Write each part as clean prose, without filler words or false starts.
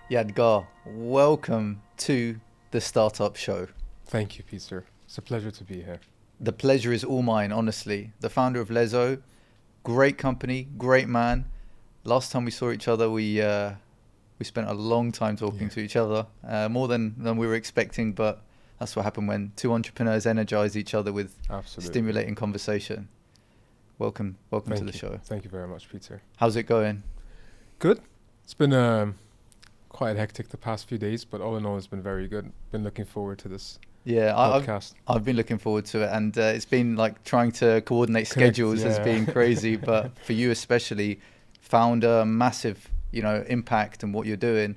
Yadgar, welcome to the Startup Show. Thank you, Peter. It's a pleasure to be here. The pleasure is all mine, honestly. The founder of Lezzoo, great company, great man. Last time we saw each other, we spent a long time talking to each other, more than we were expecting, but that's what happened when two entrepreneurs energize each other with stimulating conversation. Welcome to the show. Thank you very much, Peter. How's it going? Good. It's been quite hectic the past few days, but all in all, it's been very good. Been looking forward to this podcast. I've been looking forward to it, and it's been like trying to coordinate schedules has been crazy, but for you especially, found a massive, impact in what you're doing.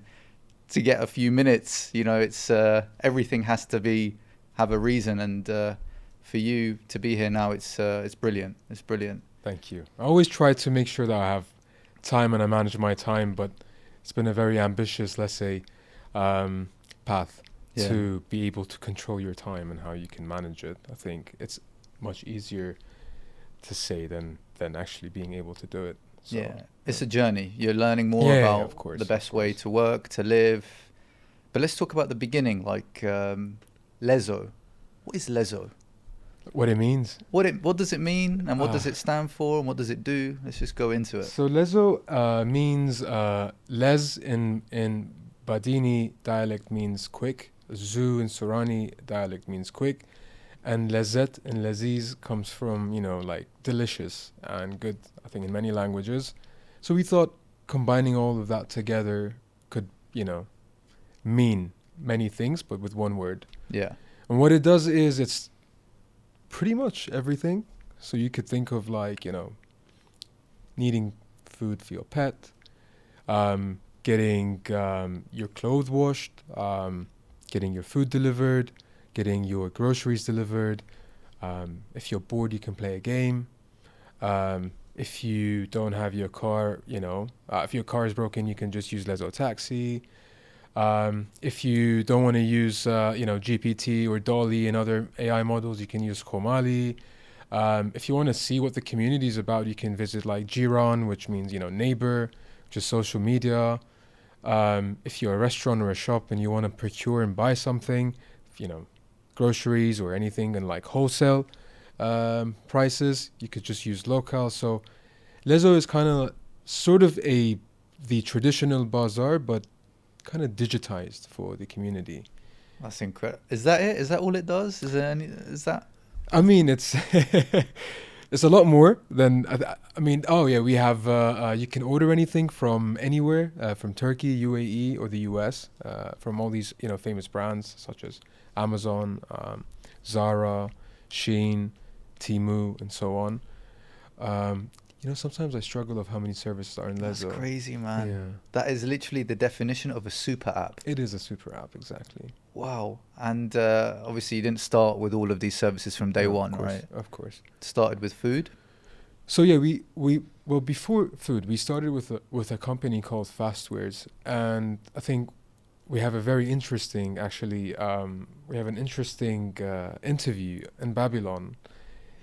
To get a few minutes, it's everything has to have a reason, and for you to be here now, it's brilliant. It's brilliant. Thank you. I always try to make sure that I have time and I manage my time, but it's been a very ambitious, let's say, path to be able to control your time and how you can manage it. I think it's much easier to say than actually being able to do it. So, it's a journey. You're learning more about the best way to work, to live. But let's talk about the beginning, like Lezzoo. What is Lezzoo? What it means. What does it mean, and what does it stand for, and what does it do? Let's just go into it. So Lezzoo means Lez in Badini dialect means quick. Zoo in Sorani dialect means quick, and Lezzet in Leziz comes from like delicious and good. I think in many languages. So we thought combining all of that together could mean many things, but with one word. Yeah. And what it does is it's pretty much everything. So you could think of like, needing food for your pet, getting your clothes washed, getting your food delivered, getting your groceries delivered. If you're bored, you can play a game. If you don't have your car, if your car is broken, you can just use Lezzoo Taxi. If you don't want to use, GPT or Dolly and other AI models, you can use Komali. If you want to see what the community is about, you can visit like Jiran, which means, neighbor, which is social media. If you're a restaurant or a shop and you want to procure and buy something, groceries or anything in like wholesale prices, you could just use local. So Lezzoo is kind of sort of the traditional bazaar, but kind of digitized for the community. That's incredible. Is that it? Is that all it does? I mean, it's it's a lot more than we have you can order anything from anywhere, from Turkey, UAE, or the US, from all these famous brands such as Amazon, Zara, Shein, Temu, and so on. Sometimes I struggle of how many services are in Lezzoo. That's crazy, man. Yeah. That is literally the definition of a super app. It is a super app, exactly. Wow. And obviously you didn't start with all of these services from day one, right? Of course. Started with food? So yeah, well, before food, we started with a company called Fastwares, and I think we have a very interesting, interview in Babylon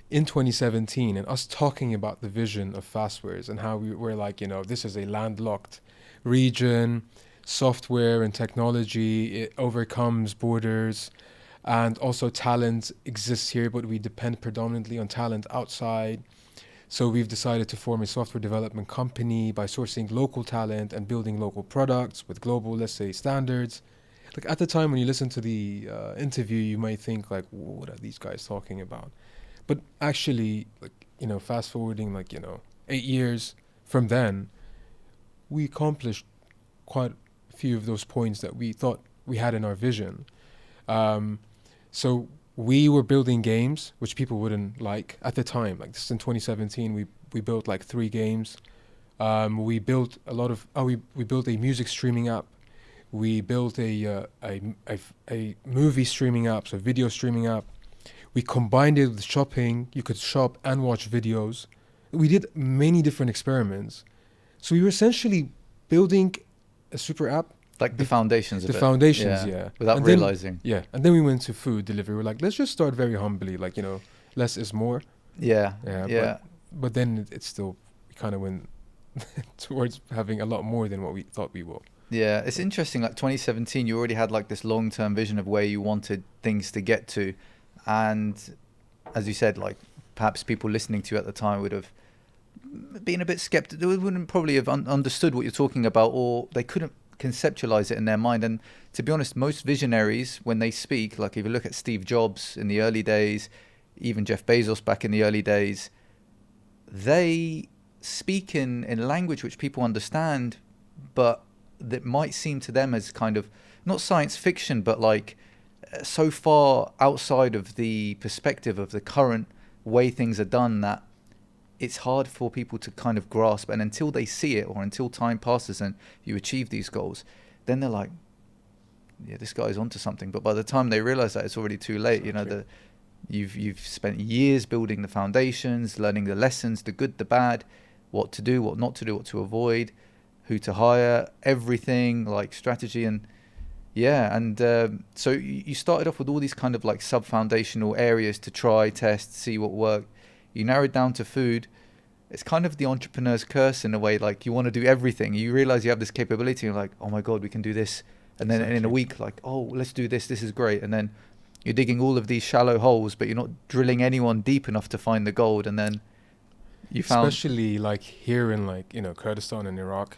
in 2017, and us talking about the vision of Fastwares and how we were like, this is a landlocked region, software and technology, it overcomes borders, and also talent exists here, but we depend predominantly on talent outside. So we've decided to form a software development company by sourcing local talent and building local products with global, let's say, standards. Like at the time when you listen to the interview, you might think like, what are these guys talking about? But actually, fast forwarding 8 years from then, we accomplished quite a few of those points that we thought we had in our vision. So we were building games, which people wouldn't like at the time. Like this is in 2017, we built like 3 games. We built we built a music streaming app. We built a movie streaming app, so video streaming app. We combined it with shopping. You could shop and watch videos. We did many different experiments. So we were essentially building a super app. Like the foundations of it. The foundations, yeah. Without realizing. Yeah. And then we went to food delivery. We're like, let's just start very humbly. Like, less is more. Yeah. But then it's still, we kind of went towards having a lot more than what we thought we will. Yeah, it's interesting. Like 2017, you already had like this long-term vision of where you wanted things to get to, and as you said, like perhaps people listening to you at the time would have been a bit skeptical. They wouldn't probably have understood what you're talking about, or they couldn't conceptualize it in their mind. And to be honest, most visionaries, when they speak, like if you look at Steve Jobs in the early days, even Jeff Bezos back in the early days, they speak in language which people understand, but that might seem to them as kind of not science fiction, but like so far outside of the perspective of the current way things are done that it's hard for people to kind of grasp. And until they see it, or until time passes and you achieve these goals, then they're like, yeah, this guy's onto something. But by the time they realize that, it's already too late. Exactly. You've spent years building the foundations, learning the lessons, the good, the bad, what to do, what not to do, what to avoid, who to hire, everything, like strategy. And yeah, and so you started off with all these kind of like sub-foundational areas to try, test, see what worked. You narrowed down to food. It's kind of the entrepreneur's curse in a way. Like you want to do everything. You realize you have this capability. And you're like, oh my God, we can do this. And then in a week, like, oh, let's do this. This is great. And then you're digging all of these shallow holes, but you're not drilling anyone deep enough to find the gold. And then you found... Especially like here in like, Kurdistan and Iraq.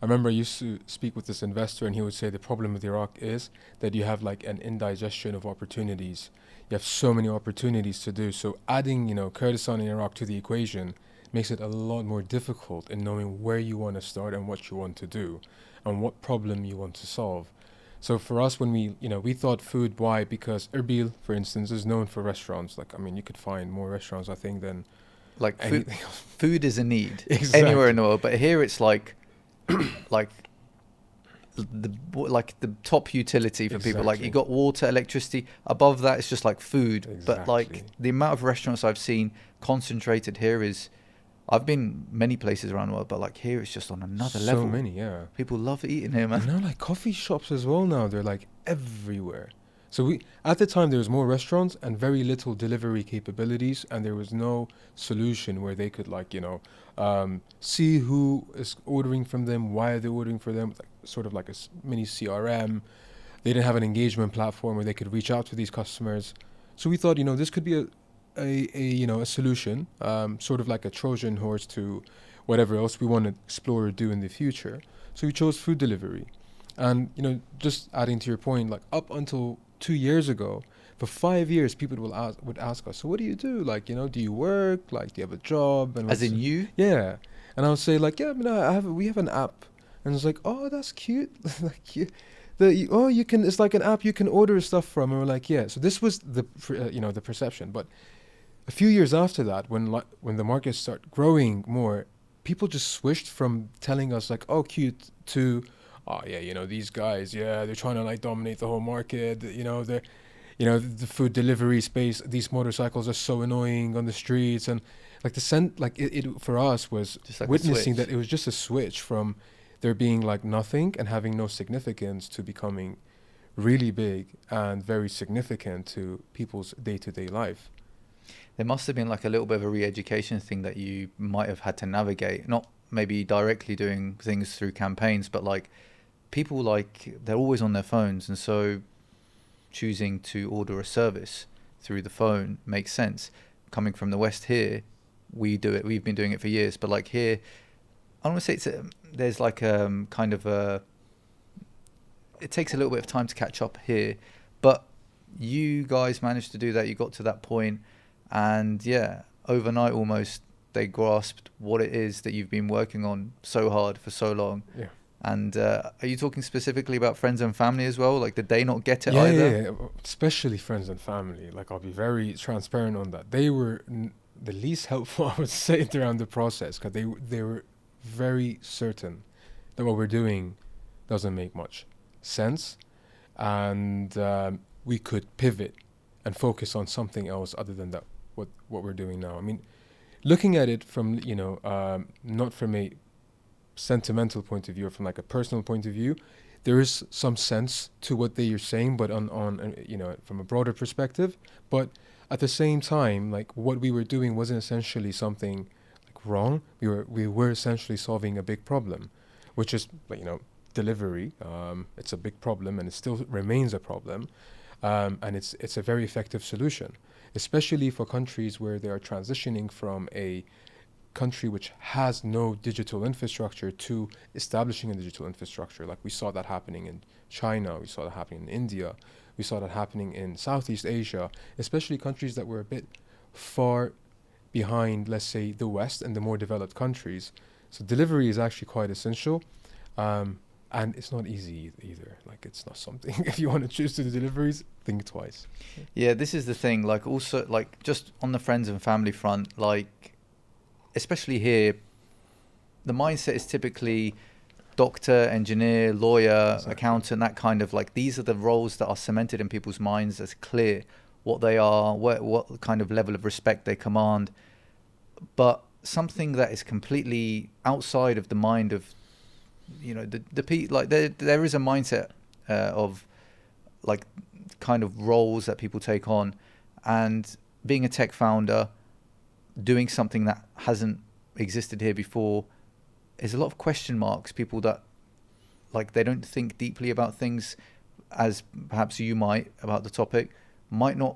I remember I used to speak with this investor, and he would say the problem with Iraq is that you have like an indigestion of opportunities. You have so many opportunities to do. So adding, Kurdistan and Iraq to the equation makes it a lot more difficult in knowing where you want to start and what you want to do and what problem you want to solve. So for us, when we thought food, why? Because Erbil, for instance, is known for restaurants. Like, I mean, you could find more restaurants, I think, than like anything else. Food is a need Exactly. anywhere in the world. But here it's like the top utility for people. Like you got water, electricity. Above that, it's just like food. Exactly. But like the amount of restaurants I've seen concentrated here is, I've been many places around the world, but like here it's just on another level. So many, yeah. People love eating here, man. And now like coffee shops as well now, they're like everywhere. So at the time there was more restaurants and very little delivery capabilities, and there was no solution where they could like, see who is ordering from them, why are they ordering for them, like, sort of like a mini CRM. They didn't have an engagement platform where they could reach out to these customers. So we thought, this could be a solution, sort of like a Trojan horse to whatever else we want to explore or do in the future. So we chose food delivery. And, just adding to your point, like up until 2 years ago, for 5 years, people would ask us, so what do you do? Like, do you work? Like, do you have a job? And as in you? Yeah. And I would say like, yeah, we have an app. And it's like, oh, that's cute. Like, you can, it's like an app you can order stuff from. And we're like, yeah. So this was the perception. But a few years after that, when the markets start growing more, people just switched from telling us like, oh, cute, to, oh yeah, these guys, yeah, they're trying to like dominate the whole market. They're, the food delivery space. These motorcycles are so annoying on the streets, and like it for us was just like witnessing that it was just a switch from there being like nothing and having no significance to becoming really big and very significant to people's day-to-day life. There must have been like a little bit of a re-education thing that you might have had to navigate, not maybe directly doing things through campaigns, but like people, like they're always on their phones, and so choosing to order a service through the phone makes sense. Coming from the West here, we do it. We've been doing it for years, but like here, I don't want to say there's like kind of it takes a little bit of time to catch up here, but you guys managed to do that. You got to that point, and yeah, overnight almost they grasped what it is that you've been working on so hard for so long. Yeah. And are you talking specifically about friends and family as well? Like, did they not get it either? Yeah, especially friends and family. Like, I'll be very transparent on that. They were the least helpful, I would say, throughout the process, because they were very certain that what we're doing doesn't make much sense, and we could pivot and focus on something else other than that. What we're doing now. I mean, looking at it from not from a sentimental point of view or from like a personal point of view, there is some sense to what they are saying, but on from a broader perspective. But at the same time, like what we were doing wasn't essentially something like wrong. We were essentially solving a big problem, which is like delivery. It's a big problem, and it still remains a problem. And it's a very effective solution, especially for countries where they are transitioning from a country which has no digital infrastructure to establishing a digital infrastructure. Like we saw that happening in China, we saw that happening in India, we saw that happening in Southeast Asia, especially countries that were a bit far behind, let's say, the West and the more developed countries. So delivery is actually quite essential. And it's not easy either. Like, it's not something, if you want to choose to do deliveries, think twice. Yeah, this is the thing. Like, also, like, just on the friends and family front, like, especially here, the mindset is typically doctor, engineer, lawyer, Exactly. accountant, that kind of, like, these are the roles that are cemented in people's minds as clear what they are, what kind of level of respect they command. But something that is completely outside of the mind of, you know, like there is a mindset of like kind of roles that people take on, and being a tech founder, doing something that hasn't existed here before, is a lot of question marks. People that, like, they don't think deeply about things as perhaps you might about the topic, might not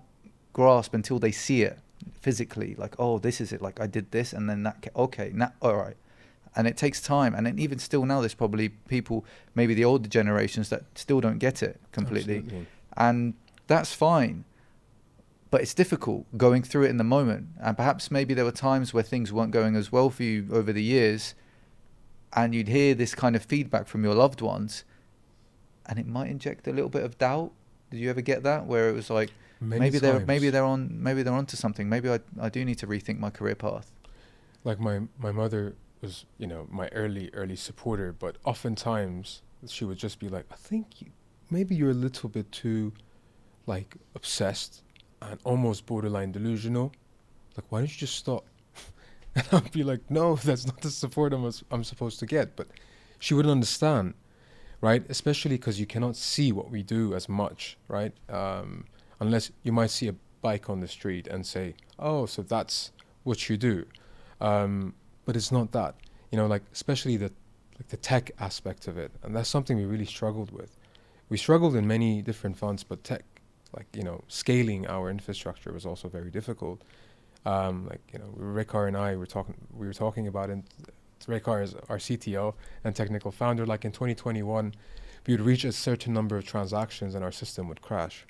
grasp until they see it physically. Like, oh, this is it. Like, I did this, and then that. Okay, now, all right. And it takes time. And then even still now, there's probably people, maybe the older generations, that still don't get it completely. Absolutely. And that's fine. But it's difficult going through it in the moment. And perhaps maybe there were times where things weren't going as well for you over the years, and you'd hear this kind of feedback from your loved ones, and it might inject a little bit of doubt. Did you ever get that, where it was like, maybe they're onto something. Maybe I do need to rethink my career path. Like my mother was, you know, my early supporter, but oftentimes she would just be like, I think maybe you're a little bit too, like, obsessed and almost borderline delusional. Like, why don't you just stop? And I'd be like, no, that's not the support I'm supposed to get. But she wouldn't understand, right? Especially because you cannot see what we do as much, right? Unless you might see a bike on the street and say, oh, so that's what you do. But it's not that, you know, like, especially the tech aspect of it. And that's something we really struggled with. We struggled in many different fronts, but tech, like, you know, scaling our infrastructure was also very difficult. Like, you know, Rekar and I we were talking about it. Rekar is our CTO and technical founder. Like, in 2021, we would reach a certain number of transactions and our system would crash.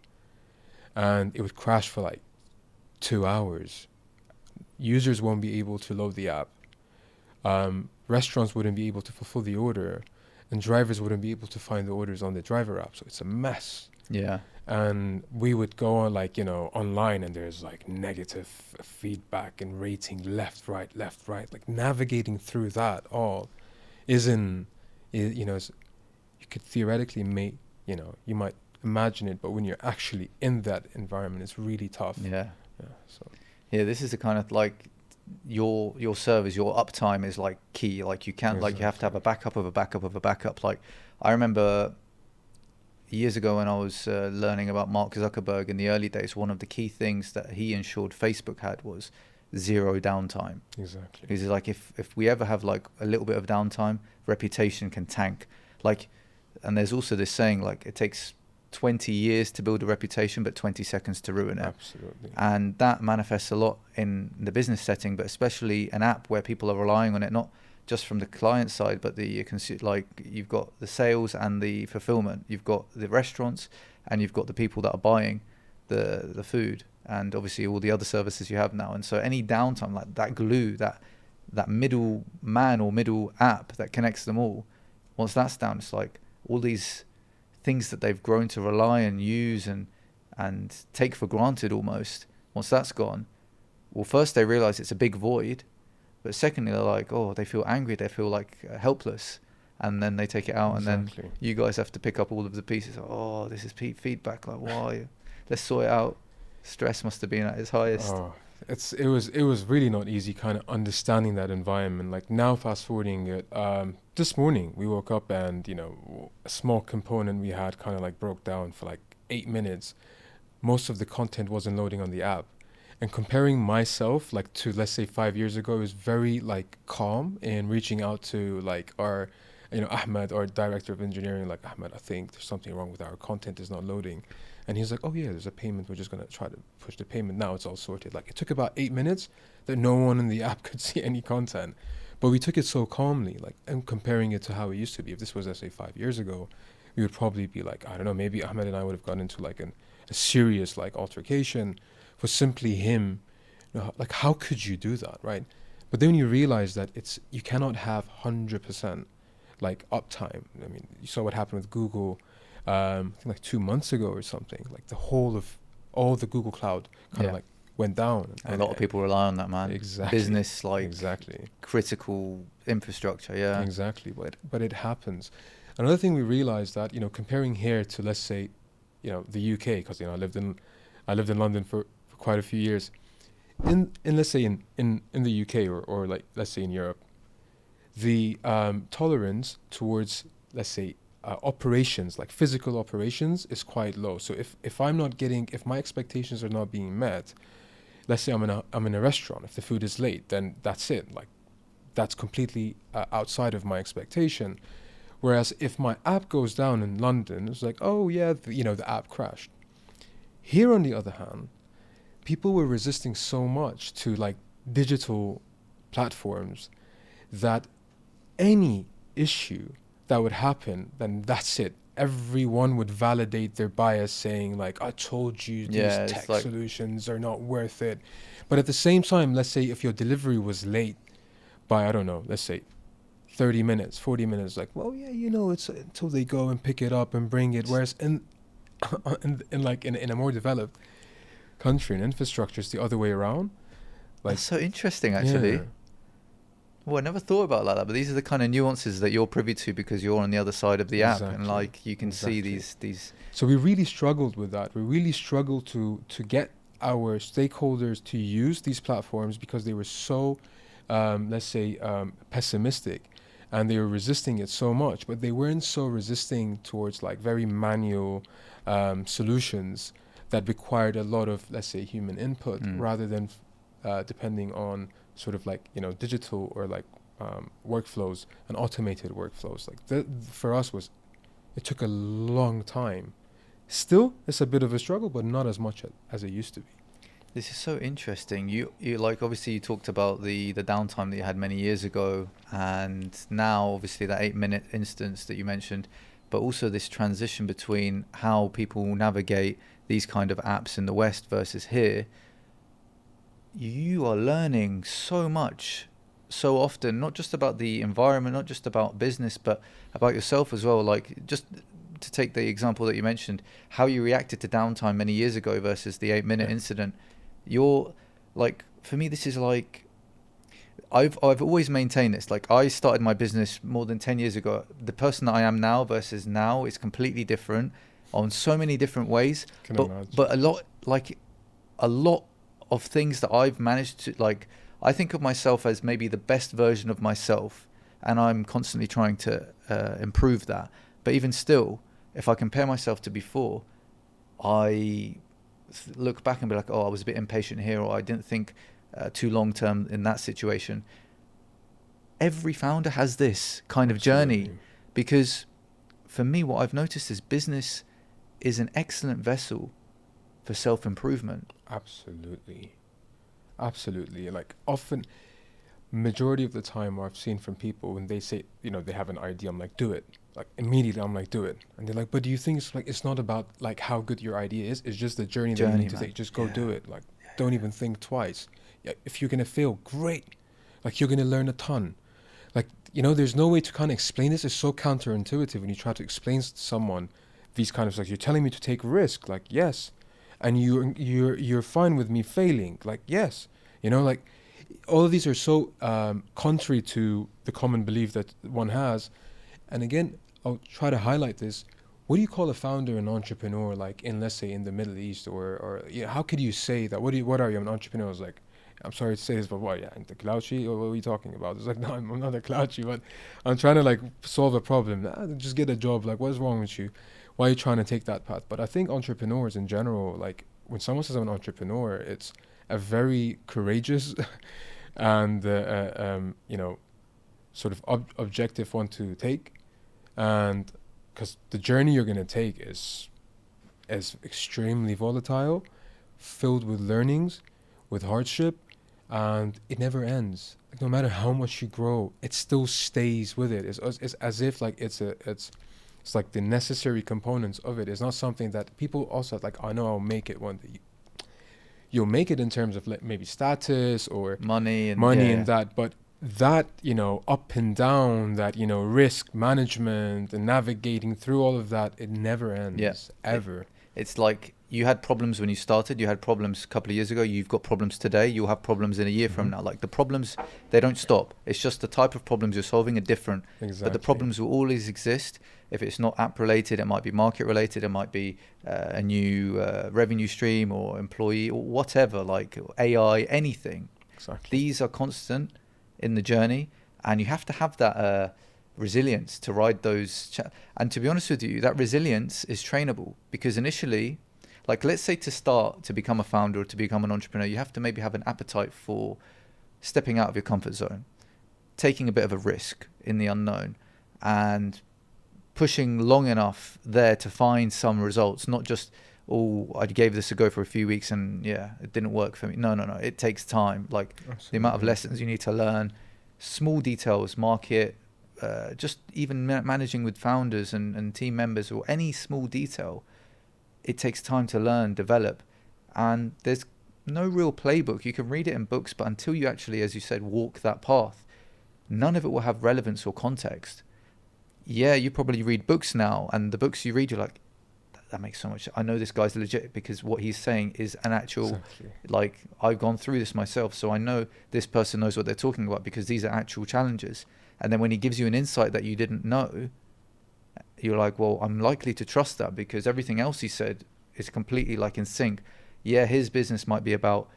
And it would crash for like 2 hours. Users won't be able to load the app. Restaurants wouldn't be able to fulfill the order, and drivers wouldn't be able to find the orders on the driver app. So it's a mess. Yeah. And we would go on, like, you know, online, and there's like negative feedback and rating left, right. Like, navigating through that all you know, you could theoretically you know, you might imagine it, but when you're actually in that environment, it's really tough. Yeah. So. Yeah, this is the kind of, like, your service, your uptime is like key. Like, you can't, like, you have to have a backup of a backup of a backup. Like, I remember years ago when I was learning about Mark Zuckerberg in the early days, one of the key things that he ensured Facebook had was zero downtime. Exactly. Because, like, if we ever have like a little bit of downtime, reputation can tank. Like, and there's also this saying, like, it takes 20 years to build a reputation, but 20 seconds to ruin it. Absolutely. And that manifests a lot in the business setting, but especially an app where people are relying on it, not just from the client side, but like, you've got the sales and the fulfillment, you've got the restaurants, and you've got the people that are buying the food, and obviously all the other services you have now. And so any downtime, like that glue, that middle man or middle app that connects them all, once that's down, it's like all these things that they've grown to rely and use and take for granted almost. Once that's gone, well, first they realize it's a big void, but secondly they're like, oh, they feel angry, they feel like helpless, and then they take it out. Exactly. And then you guys have to pick up all of the pieces. Oh, this is feedback, like, why? Let's sort it out. Stress must have been at its highest. Oh, it was really not easy kind of understanding that environment. Like, now fast forwarding it, this morning we woke up and, you know, a small component we had kind of like broke down for like 8 minutes. Most of the content wasn't loading on the app. And comparing myself, like, to, let's say, 5 years ago, is very, like, calm in reaching out to, like, our Ahmed, our director of engineering, like, Ahmed, I think there's something wrong with our content is not loading. And he's like, oh yeah, there's a payment. We're just going to try to push the payment. Now it's all sorted. Like, it took about 8 minutes that no one in the app could see any content. But we took it so calmly, like, and comparing it to how it used to be. If this was, let's say, 5 years ago, we would probably be like, I don't know, maybe Ahmed and I would have gotten into like a serious like altercation for simply him. Like, how could you do that, right? But then you realize that you cannot have 100% like uptime. I mean, you saw what happened with Google, I think like 2 months ago or something. Like, the whole of all the Google Cloud kind of like went down. And a lot of people rely on that, man. Exactly. Business, like, exactly, critical infrastructure. Yeah. Exactly. But it happens. Another thing we realized that, comparing here to, let's say, the UK, because I lived in London for quite a few years. In let's say in the UK or like, let's say, in Europe, the tolerance towards, let's say, operations, like physical operations, is quite low. So if my expectations are not being met, let's say I'm in a restaurant, if the food is late, then that's it. Like, that's completely outside of my expectation. Whereas if my app goes down in London, it's like, oh yeah, the app crashed. Here, on the other hand, people were resisting so much to like digital platforms that any issue that would happen, then that's it. Everyone would validate their bias, saying like, I told you these tech solutions are not worth it. But at the same time, let's say if your delivery was late by, I don't know, let's say 30 minutes, 40 minutes, like, well, yeah, it's until they go and pick it up and bring it. Whereas in a more developed country and infrastructure, it's the other way around. Like, that's so interesting, actually. Yeah. Well, I never thought about it like that, but these are the kind of nuances that you're privy to because you're on the other side of the app, and like, you can see these. So we really struggled with that. We really struggled to get our stakeholders to use these platforms because they were so, let's say, pessimistic. And they were resisting it so much, but they weren't so resisting towards like very manual solutions that required a lot of, let's say, human input, rather than depending on sort of like, digital or like workflows and automated workflows. Like, for us it took a long time. Still, it's a bit of a struggle, but not as much as it used to be. This is so interesting. You like, obviously you talked about the downtime that you had many years ago, and now obviously that 8-minute instance that you mentioned, but also this transition between how people navigate these kind of apps in the West versus here. You are learning so much, so often, not just about the environment, not just about business, but about yourself as well. Like, just to take the example that you mentioned, how you reacted to downtime many years ago versus the 8-minute incident. You're like, for me, this is like, I've always maintained this. Like, I started my business more than 10 years ago. The person that I am now versus now is completely different on so many different ways. But a lot of things that I've managed to, like, I think of myself as maybe the best version of myself, and I'm constantly trying to improve that. But even still, if I compare myself to before, I look back and be like, oh, I was a bit impatient here, or I didn't think too long term in that situation. Every founder has this kind of journey, because for me, what I've noticed is business is an excellent vessel for self-improvement. Absolutely. Like, often, majority of the time, I've seen from people when they say, they have an idea, I'm like, do it. Like, immediately I'm like, do it. And they're like, but do you think it's not about like how good your idea is? It's just the journey that you need to take. Just go do it. Like, don't even think twice. Yeah, if you're gonna fail, great. Like, you're gonna learn a ton. Like, there's no way to kind of explain this. It's so counterintuitive when you try to explain to someone these kind of, like, you're telling me to take risk. Like, yes. And you're fine with me failing. Like, yes. Like, all of these are so contrary to the common belief that one has. And again, I'll try to highlight this. What do you call a founder, an entrepreneur, like in, let's say, in the Middle East, or how could you say that? What are you, an entrepreneur? It's like, I'm sorry to say this, but what, yeah, the clouchy, or what are we talking about? It's like, no, I'm not a clouchy, but I'm trying to like solve a problem. Just get a job. Like, what's wrong with you? Why are you trying to take that path? But I think entrepreneurs in general, like, when someone says I'm an entrepreneur, it's a very courageous and sort of objective one to take. And because the journey you're going to take is extremely volatile, filled with learnings, with hardship, and it never ends. Like, no matter how much you grow, it still stays with it. It's as if like it's like the necessary components of it. It's not something that people also like, I know I'll make it one day. You'll make it in terms of like maybe status or money and that, but that, up and down, that, risk management and navigating through all of that, it never ends, ever. It's like you had problems when you started, you had problems a couple of years ago, you've got problems today, you'll have problems in a year from now. Like the problems, they don't stop. It's just the type of problems you're solving are different. Exactly. But the problems will always exist. If it's not app related, it might be market related, it might be a new revenue stream or employee or whatever, like AI, anything. Exactly. These are constant in the journey, and you have to have that resilience to ride those and to be honest with you, that resilience is trainable, because initially, like let's say to become a founder or to become an entrepreneur, you have to maybe have an appetite for stepping out of your comfort zone, taking a bit of a risk in the unknown, and pushing long enough there to find some results, not just, oh, I gave this a go for a few weeks and it didn't work for me. No, it takes time. Like Absolutely. The amount of lessons you need to learn, small details, market, just even managing with founders and team members, or any small detail, it takes time to learn, develop, and there's no real playbook. You can read it in books, but until you actually, as you said, walk that path, none of it will have relevance or context. You probably read books now, and the books you read, you're like, that makes so much. I know this guy's legit because what he's saying is an actual, like, I've gone through this myself, so I know this person knows what they're talking about because these are actual challenges. And then when he gives you an insight that you didn't know, you're like, well, I'm likely to trust that because everything else he said is completely like in sync. His business might be about,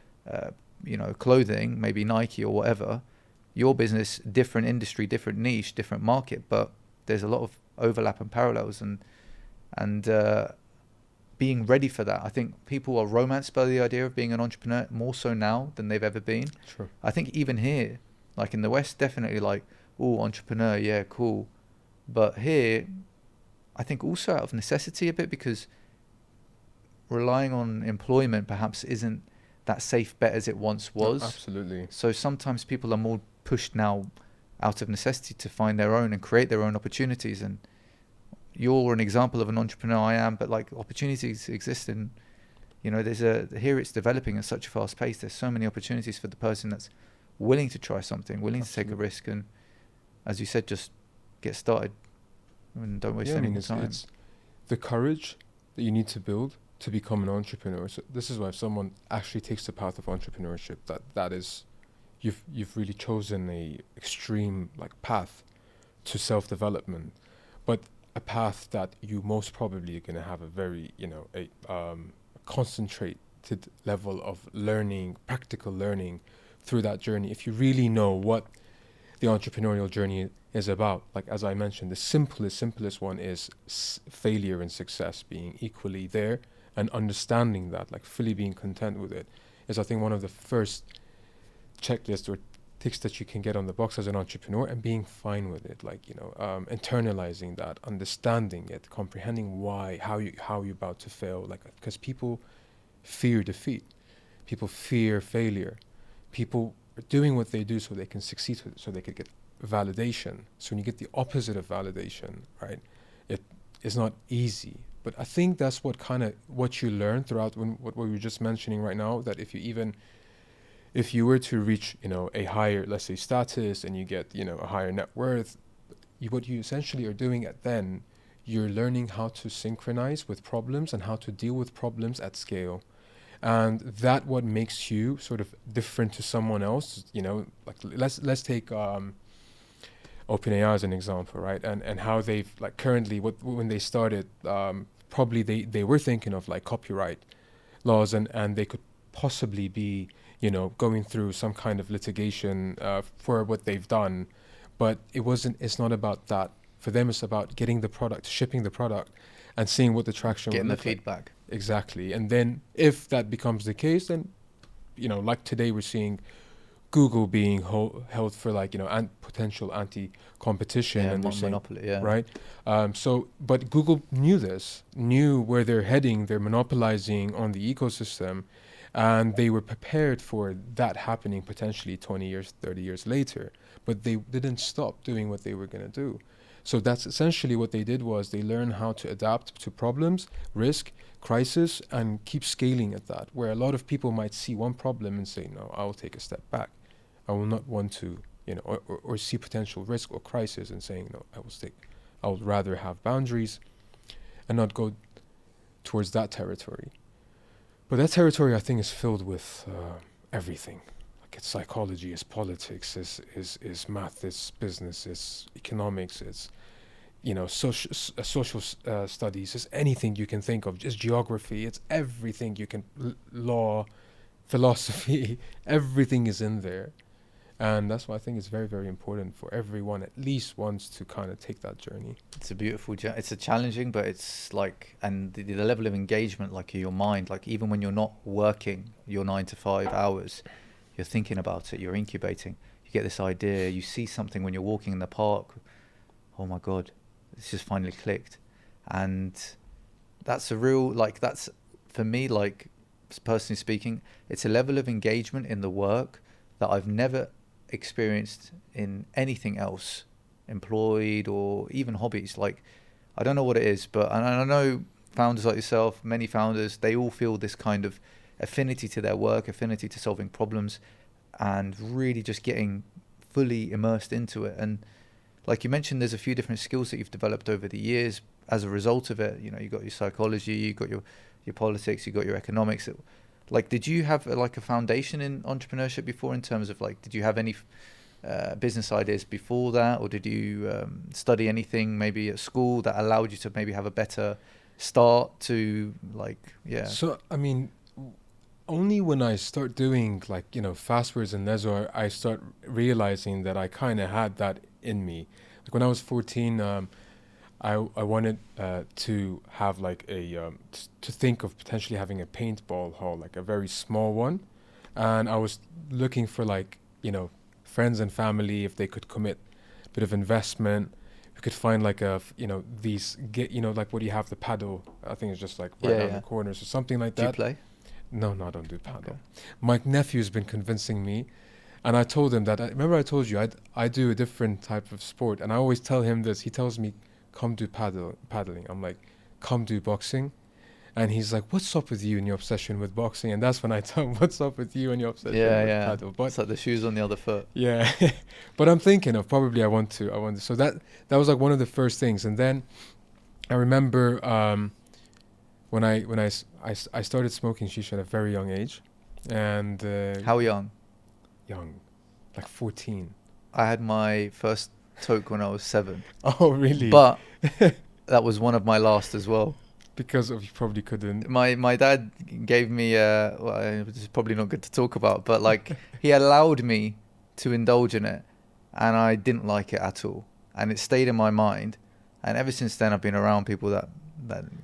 clothing, maybe Nike or whatever. Your business, different industry, different niche, different market, but there's a lot of overlap and parallels, and being ready for that. I think people are romanced by the idea of being an entrepreneur more so now than they've ever been. True. I think even here, like in the West, definitely like, oh, entrepreneur, yeah, cool. But here, I think also out of necessity a bit, because relying on employment perhaps isn't that safe bet as it once was. No, absolutely. So sometimes people are more pushed now out of necessity to find their own and create their own opportunities. And you're an example of an entrepreneur, I am, but like opportunities exist, and here it's developing at such a fast pace. There's so many opportunities for the person that's willing to try something, willing to take a risk, and as you said, just get started and don't waste any more time. It's the courage that you need to build to become an entrepreneur. So this is why if someone actually takes the path of entrepreneurship, that is, you've really chosen a extreme like path to self-development, but a path that you most probably are going to have a very concentrated level of learning, practical learning through that journey. If you really know what the entrepreneurial journey is about, like as I mentioned, the simplest one is failure and success being equally there, and understanding that, like fully being content with it, is I think one of the first checklists or ticks that you can get on the box as an entrepreneur, and being fine with it, like internalizing that, understanding it, comprehending how you're about to fail, like because people fear defeat, people fear failure, people are doing what they do so they can succeed, so they could get validation. So when you get the opposite of validation, right, it is not easy. But I think that's what you learn throughout what we were just mentioning right now, that if you were to reach, a higher, let's say, status, and you get, a higher net worth, what you essentially are doing then, you're learning how to synchronize with problems and how to deal with problems at scale. And that what makes you sort of different to someone else, like let's take OpenAI as an example, right? And how they've, like, currently, when they started, probably they were thinking of like copyright laws, and they could possibly be, going through some kind of litigation for what they've done. But it's not about that. For them, it's about getting the product, shipping the product, and seeing what the traction getting will the look feedback. Like. Exactly. And then if that becomes the case, then, like today we're seeing Google being held for like, potential anti-competition, Yeah, and they're saying, monopoly. Yeah. right? But Google knew where they're heading. They're monopolizing on the ecosystem, and they were prepared for that happening potentially 20 years, 30 years later. But they didn't stop doing what they were going to do. So that's essentially what they did, was they learned how to adapt to problems, risk, crisis, and keep scaling at that. Where a lot of people might see one problem and say, no, I will take a step back. I will not want to, or see potential risk or crisis and saying, no, I would rather have boundaries and not go towards that territory. But that territory, I think, is filled with everything. Like, it's psychology, it's politics, it's math, it's business, it's economics, it's social studies, it's anything you can think of, just geography, it's everything you can, law, philosophy, everything is in there. And that's why I think it's very, very important for everyone at least once to kind of take that journey. It's a beautiful journey. It's a challenging, but it's like, and the level of engagement, like in your mind, like even when you're not working your 9 to 5 hours, you're thinking about it, you're incubating, you get this idea, you see something when you're walking in the park, oh my God, it's just finally clicked. And that's a real, like, that's for me, like, personally speaking, it's a level of engagement in the work that I've never experienced in anything else, employed or even hobbies. Like, I don't know what it is, but I know founders like yourself, many founders, they all feel this kind of affinity to their work, affinity to solving problems, and really just getting fully immersed into it. And like you mentioned, there's a few different skills that you've developed over the years as a result of it. You got your psychology, you got your politics, you got your economics. Like, did you have a foundation in entrepreneurship before, in terms of like, did you have any business ideas before that, or did you study anything maybe at school that allowed you to maybe have a better start to, like, yeah? So, I mean, only when I start doing fast words and Lezzoo, I start realizing that I kind of had that in me. Like when I was 14, I wanted to have to think of potentially having a paintball hall, like a very small one, and I was looking for friends and family, if they could commit a bit of investment. We could find what do you have, the paddle? I think it's just right around the corners or something like that. Do you play? No, I don't do paddle. Okay. My nephew's been convincing me. And I told him that, remember I told you I do a different type of sport, and I always tell him this. He tells me, come do paddling. I'm like, come do boxing. And he's like, what's up with you and your obsession with boxing? And that's when I tell him, what's up with you and your obsession with paddle? But it's like the shoes on the other foot. Yeah. But I'm thinking of probably I want to. So that was like one of the first things. And then I remember when I started smoking shisha at a very young age. And how young? Young, like 14. I had my first toke when I was 7. Oh, really? But that was one of my last as well. Because of, you probably couldn't. My dad gave me, this is probably not good to talk about, but like he allowed me to indulge in it, and I didn't like it at all. And it stayed in my mind. And ever since then, I've been around people that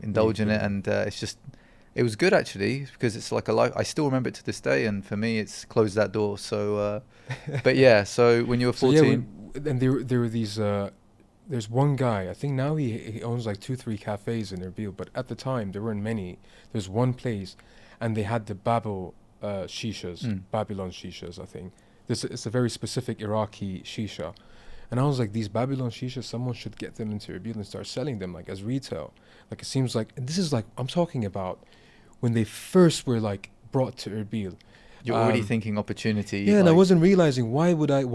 indulge in it, and it was good actually, because it's like a life. I still remember it to this day, and for me, it's closed that door. So, but yeah. So when you were 14, and there were these. There's one guy. I think now he owns like 2-3 cafes in Erbil, but at the time there weren't many. There's one place, and they had the shishas, Babylon shishas. I think it's a very specific Iraqi shisha, and I was like, these Babylon shishas, someone should get them into Erbil and start selling them like as retail. Like it seems like, and this is like, I'm talking about when they first were like brought to Erbil. You're already thinking opportunity. Yeah, and I wasn't realizing why it was like,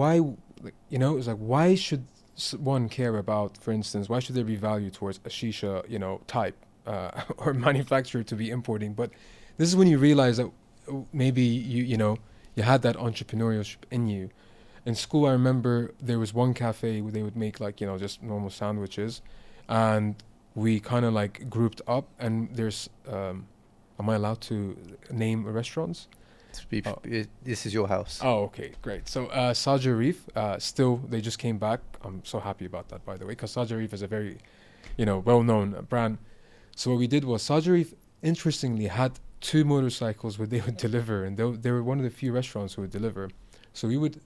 why should one care about, for instance, why should there be value towards a shisha, type or manufacturer to be importing? But this is when you realize that maybe you had that entrepreneurship in you. In school, I remember there was one cafe where they would make just normal sandwiches, and we kind of like grouped up, and there's am I allowed to name restaurants? This is your house. Oh, okay, great. So Saja Reef, still, they just came back. I'm so happy about that, by the way, because Saja Reef is a very, well-known brand. So what we did was, Saja Reef, interestingly, had 2 motorcycles where they would deliver, and they were one of the few restaurants who would deliver. So we would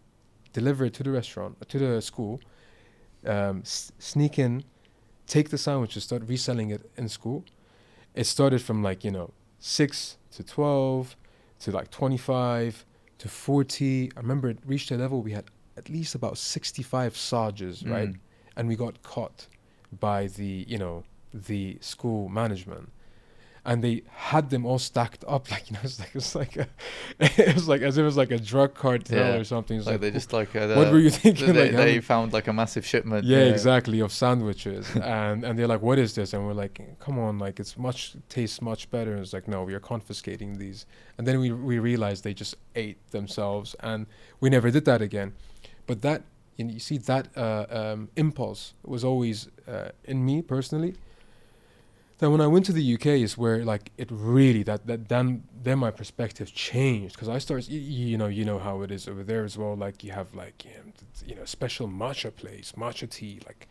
deliver it to the restaurant, to the school, sneak in, take the sandwiches, start reselling it in school. It started from like, 6 to 12 to like 25 to 40. I remember it reached a level we had at least about 65 sarges, right? And we got caught by the school management. And they had them all stacked up, like, it was like as if it was like a drug cartel or something. It's like they just like what were you thinking? They found like a massive shipment. Yeah, exactly, of sandwiches, and they're like, "What is this?" And we're like, "Come on, like tastes much better." And it's like, "No, we are confiscating these." And then we realized they just ate themselves, and we never did that again. But that you see that impulse was always in me personally. Then when I went to the UK is where like it really then my perspective changed, because I started you know how it is over there as well. Like you have like special matcha place, matcha tea, like,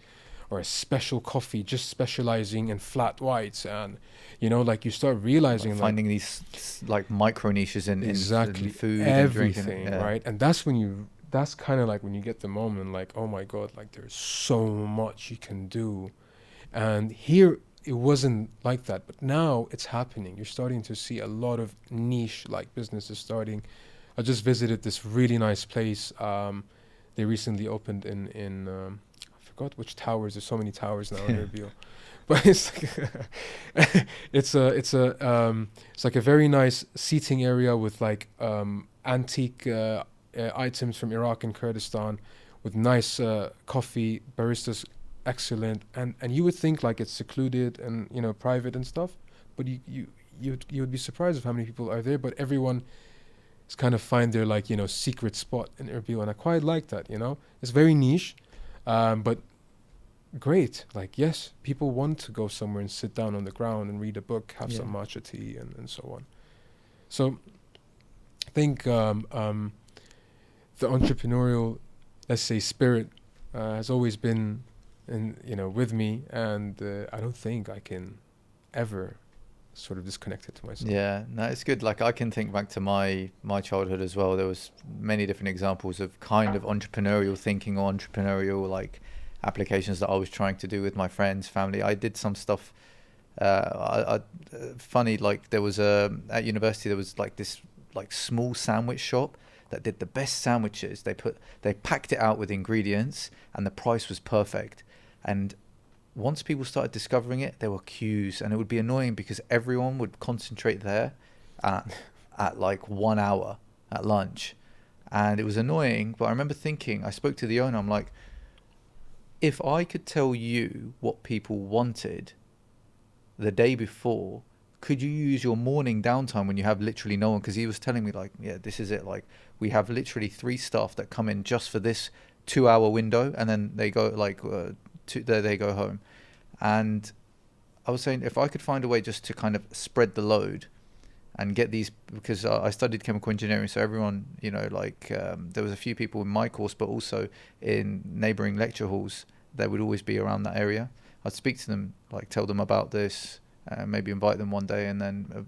or a special coffee just specializing in flat whites, and like you start realizing like finding these like micro niches in exactly in food, everything, and right? And that's kind of like when you get the moment, like, oh my god, like there's so much you can do. And here it wasn't like that, but now it's happening. You're starting to see a lot of niche like businesses starting. I just visited this really nice place. They recently opened in I forgot which towers. There's so many towers now in Erbil, but it's like it's like a very nice seating area with like antique items from Iraq and Kurdistan, with nice coffee, baristas excellent, and you would think like it's secluded and private and stuff, but you would be surprised of how many people are there. But everyone is kind of find their like secret spot in Erbil, and I quite like that. It's very niche, but great. Like, yes, people want to go somewhere and sit down on the ground and read a book, have some matcha tea and so on. So I think the entrepreneurial, let's say, spirit has always been with me, and I don't think I can ever sort of disconnect it to myself. Yeah, no, it's good. Like I can think back to my childhood as well. There was many different examples of kind of entrepreneurial thinking or entrepreneurial like applications that I was trying to do with my friends, family. I did some stuff. Funny, like there was at university there was like this like small sandwich shop that did the best sandwiches. They packed it out with ingredients, and the price was perfect. And once people started discovering it, there were queues, and it would be annoying because everyone would concentrate there at like 1 hour at lunch, and it was annoying. But I remember thinking, I spoke to the owner, I'm like, if I could tell you what people wanted the day before, could you use your morning downtime when you have literally no one? Because he was telling me like, yeah, this is it. Like we have literally 3 staff that come in just for this 2 hour window, and then they go like they go home. And I was saying, if I could find a way just to kind of spread the load and get these, because I studied chemical engineering, so everyone, there was a few people in my course, but also in neighboring lecture halls, they would always be around that area. I'd speak to them, like tell them about this, maybe invite them one day, and then,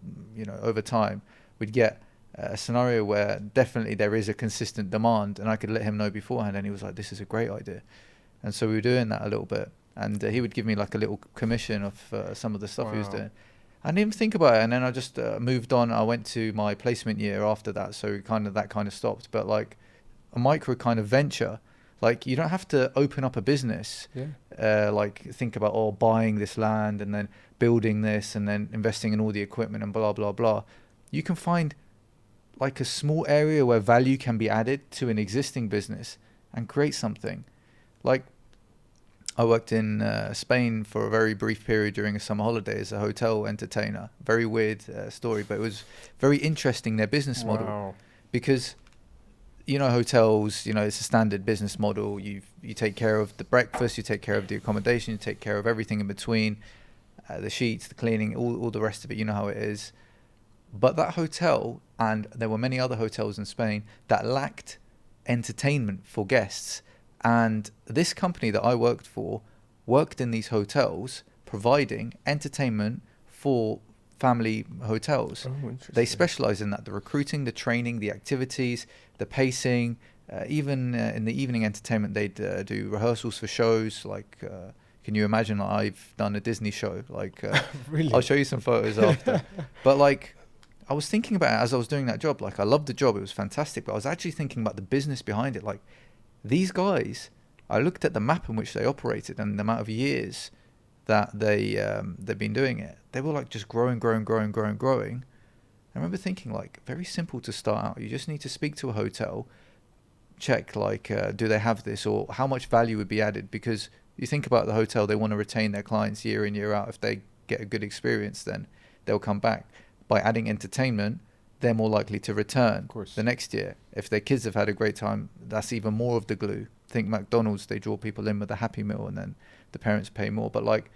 over time, we'd get a scenario where definitely there is a consistent demand, and I could let him know beforehand, and he was like, this is a great idea. And so we were doing that a little bit, and he would give me like a little commission of some of the stuff he was doing. I didn't even think about it, and then I just moved on. I went to my placement year after that, so that kind of stopped. But like a micro kind of venture, like you don't have to open up a business. Like think about buying this land and then building this and then investing in all the equipment and blah blah blah. You can find like a small area where value can be added to an existing business and create something. Like I worked in Spain for a very brief period during a summer holiday as a hotel entertainer. Very weird story, but it was very interesting, their business model. Because, hotels, it's a standard business model. You take care of the breakfast, you take care of the accommodation, you take care of everything in between, the sheets, the cleaning, all the rest of it, you know how it is. But that hotel, and there were many other hotels in Spain that lacked entertainment for guests. And this company that I worked for worked in these hotels providing entertainment for family hotels. They specialize in that, the recruiting, the training, the activities, the pacing, even in the evening entertainment, they'd do rehearsals for shows. Like, can you imagine? I've done a Disney show. Like, Really? I'll show you some photos after. But like, I was thinking about it as I was doing that job. Like, I loved the job; it was fantastic. But I was actually thinking about the business behind it. Like, these guys, I looked at the map in which they operated and the amount of years that they've been doing it. They were like just growing. I remember thinking, like, very simple to start out. You just need to speak to a hotel, check, like, do they have this, or how much value would be added? Because you think about the hotel, they want to retain their clients year in, year out. If they get a good experience, then they'll come back. By adding entertainment, they're more likely to return the next year. If their kids have had a great time, that's even more of the glue. Think McDonald's, they draw people in with a Happy Meal and then the parents pay more. But like,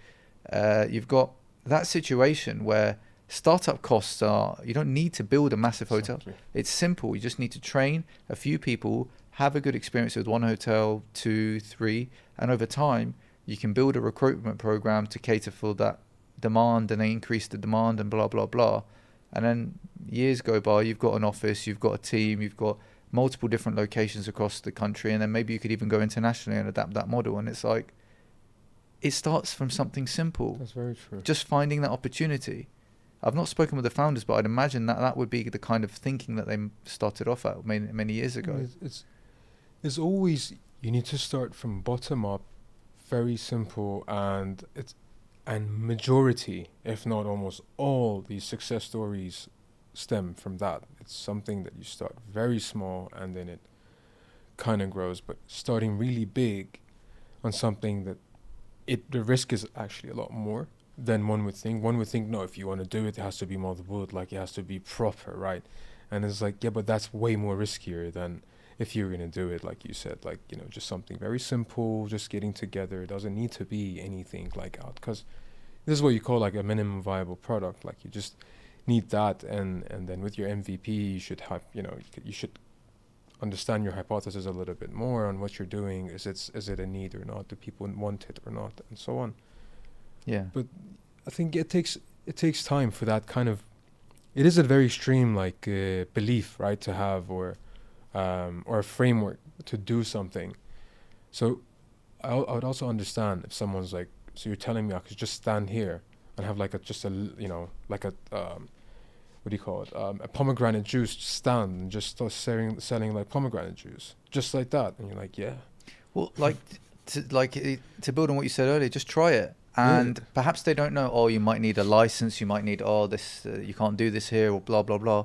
you've got that situation where startup costs are, you don't need to build a massive hotel. Exactly. It's simple. You just need to train a few people, have a good experience with one hotel, 2, 3, and over time you can build a recruitment program to cater for that demand and then increase the demand and blah, blah, blah. And then years go by, you've got an office, you've got a team, you've got multiple different locations across the country, and then maybe you could even go internationally and adapt that model. And it's like, it starts from something simple. That's very true. Just finding that opportunity. I've not spoken with the founders, but I'd imagine that that would be the kind of thinking that they started off at many years ago. It's always, you need to start from bottom up, very simple, and majority, if not almost all these success stories stem from that. It's something that you start very small and then it kind of grows, but starting really big on something that the risk is actually a lot more than one would think. One would think, no, if you want to do it, it has to be multiple, like it has to be proper, right? And it's like, yeah, but that's way more riskier than if you're going to do it, like you said, like, you know, just something very simple, just getting together. It doesn't need to be anything like out, because this is what you call like a minimum viable product. Like you just need that, and then with your MVP, you should have, you know, you should understand your hypothesis a little bit more on what you're doing. Is it a need or not? Do people want it or not, and so on. Yeah. But I think it takes time for that kind of. It is a very extreme like belief, right, to have, or a framework to do something. So I would also understand if someone's like, so you're telling me I could just stand here and have like what do you call it? A pomegranate juice stand and just start selling like pomegranate juice, just like that, and you're like, yeah. Well, to build on what you said earlier, just try it. And perhaps they don't know, oh, you might need a license, you might need, this, you can't do this here, or blah, blah, blah.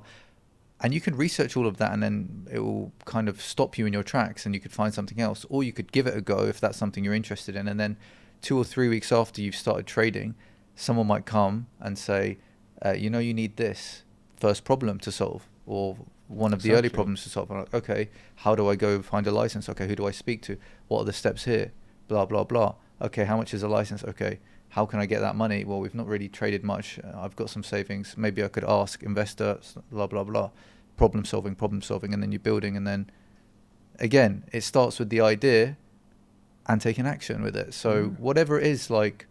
And you can research all of that, and then it will kind of stop you in your tracks, and you could find something else. Or you could give it a go if that's something you're interested in. And then 2 or 3 weeks after you've started trading, someone might come and say, you need this first problem to solve, or one of the early problems to solve. I'm like, okay, how do I go find a license? Okay, who do I speak to? What are the steps here? Blah, blah, blah. Okay, how much is a license? Okay, how can I get that money? Well, we've not really traded much. I've got some savings. Maybe I could ask investor, blah, blah, blah. Problem solving. And then you're building. And then, again, it starts with the idea and taking action with it. So whatever it is, like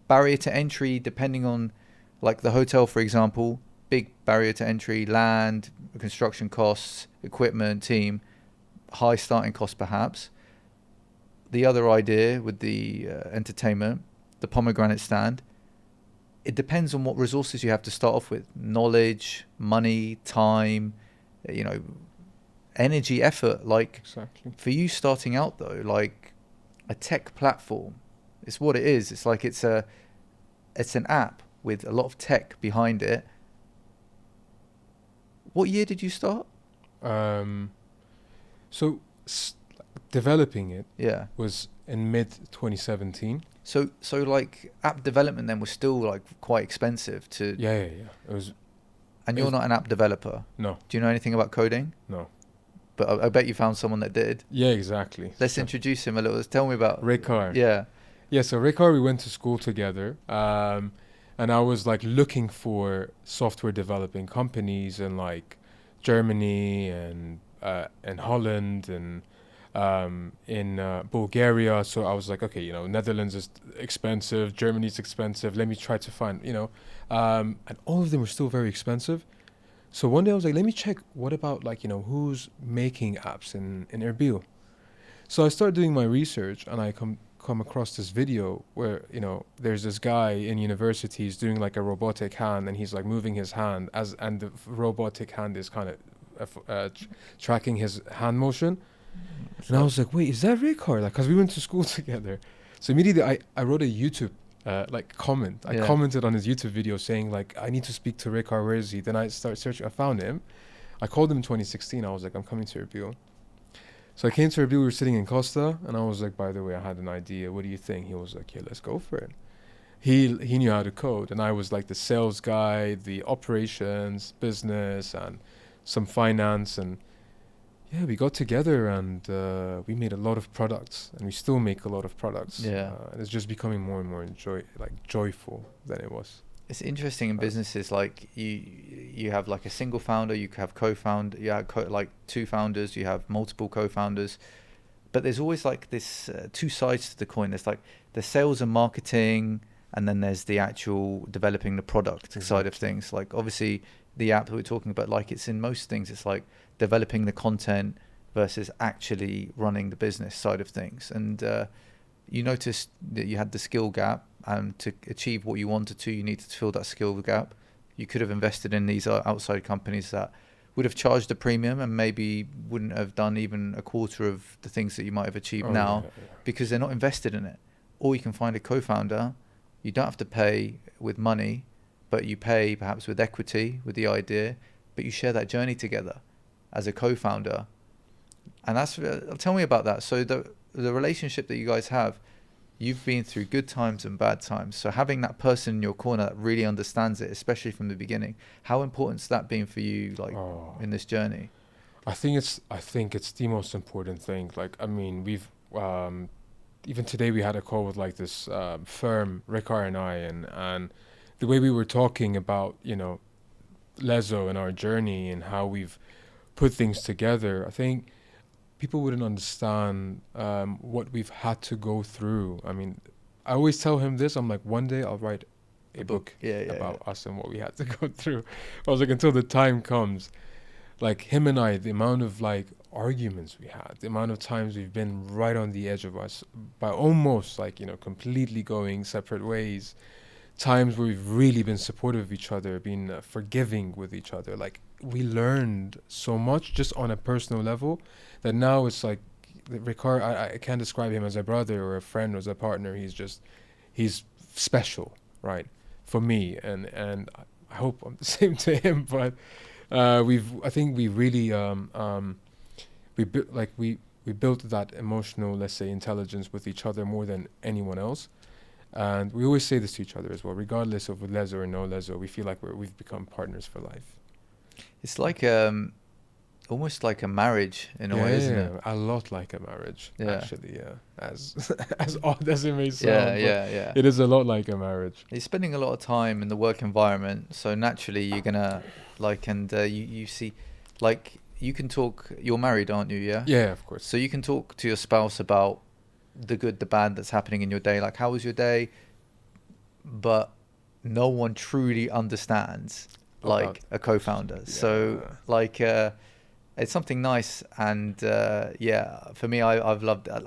barrier to entry, depending on, like the hotel, for example, big barrier to entry, land, construction costs, equipment, team, high starting costs perhaps. The other idea with the entertainment, the pomegranate stand, it depends on what resources you have to start off with. Knowledge, money, time, energy, effort. Like for you starting out though, like a tech platform, it's what it is. It's like it's an app with a lot of tech behind it. What year did you start? Developing it was in mid 2017. So like app development then was still like quite expensive to. Yeah. It was. And you're not an app developer. No. Do you know anything about coding? No. But I bet you found someone that did. Yeah, exactly. Let's introduce him a little. Tell me about Ricard. Yeah. Yeah. So Ricard, we went to school together, and I was like looking for software developing companies in like Germany and Holland and in Bulgaria. So I was like, okay, Netherlands is expensive, Germany's expensive. Let me try to find, and all of them were still very expensive. So one day I was like, let me check. What about like, who's making apps in Erbil? So I started doing my research, and I come across this video where there's this guy in university. He's doing like a robotic hand, and he's like moving his hand and the robotic hand is kind of tracking his hand motion. And I was like, wait, is that Ricard? Like, cause we went to school together. So immediately I wrote a YouTube comment. I commented on his YouTube video saying like, I need to speak to Ricard. Where is he? Then I started searching. I found him. I called him in 2016. I was like, I'm coming to Erbil. So I came to Erbil. We were sitting in Costa, and I was like, by the way, I had an idea. What do you think? He was like, yeah, let's go for it. He knew how to code, and I was like the sales guy, the operations, business, and some finance, and yeah, we got together and we made a lot of products, and we still make a lot of products. Yeah, and it's just becoming more and more joyful than it was. It's interesting in businesses, like you have like a single founder, you have co-founder, you have like two founders, you have multiple co-founders, but there's always like this two sides to the coin. There's like the sales and marketing, and then there's the actual developing the product side of things. Like obviously the app that we're talking about, like it's in most things, it's like developing the content versus actually running the business side of things. And you noticed that you had the skill gap, and to achieve what you wanted to, you needed to fill that skill gap. You could have invested in these outside companies that would have charged a premium and maybe wouldn't have done even a quarter of the things that you might have achieved because they're not invested in it. Or you can find a co-founder. You don't have to pay with money, but you pay perhaps with equity, with the idea, but you share that journey together as a co-founder. And that's tell me about that. So the relationship that you guys have, you've been through good times and bad times. So having that person in your corner that really understands it, especially from the beginning, how important's that been for you, like in this journey? I think it's the most important thing. Like, I mean, we've even today we had a call with like this firm, Ricard and I, and the way we were talking about Lezzoo and our journey and how we've put things together. I think people wouldn't understand what we've had to go through. I mean, I always tell him this. I'm like, one day I'll write a book about us and what we had to go through. I was like, until the time comes, like him and I, the amount of like arguments we had, the amount of times we've been right on the edge of us by almost like, completely going separate ways. Times where we've really been supportive of each other, been forgiving with each other. Like, we learned so much just on a personal level that now it's like Ricard, I can't describe him as a brother or a friend or as a partner. He's special, right, for me, and I hope I'm the same to him. But I think we really we built that emotional, let's say, intelligence with each other more than anyone else. And we always say this to each other as well, regardless of with Lezzoo or no Lezzoo, we feel like we've become partners for life. It's like almost like a marriage in a way, isn't it? A lot like a marriage, actually, as odd as it may sound. It is a lot like a marriage. You're spending a lot of time in the work environment, so naturally you're gonna you see, like, you can talk. You're married, aren't you? Yeah, of course. So you can talk to your spouse about the good, the bad that's happening in your day. Like, how was your day? But no one truly understands like a co-founder. So like it's something nice, and for me, I've loved it.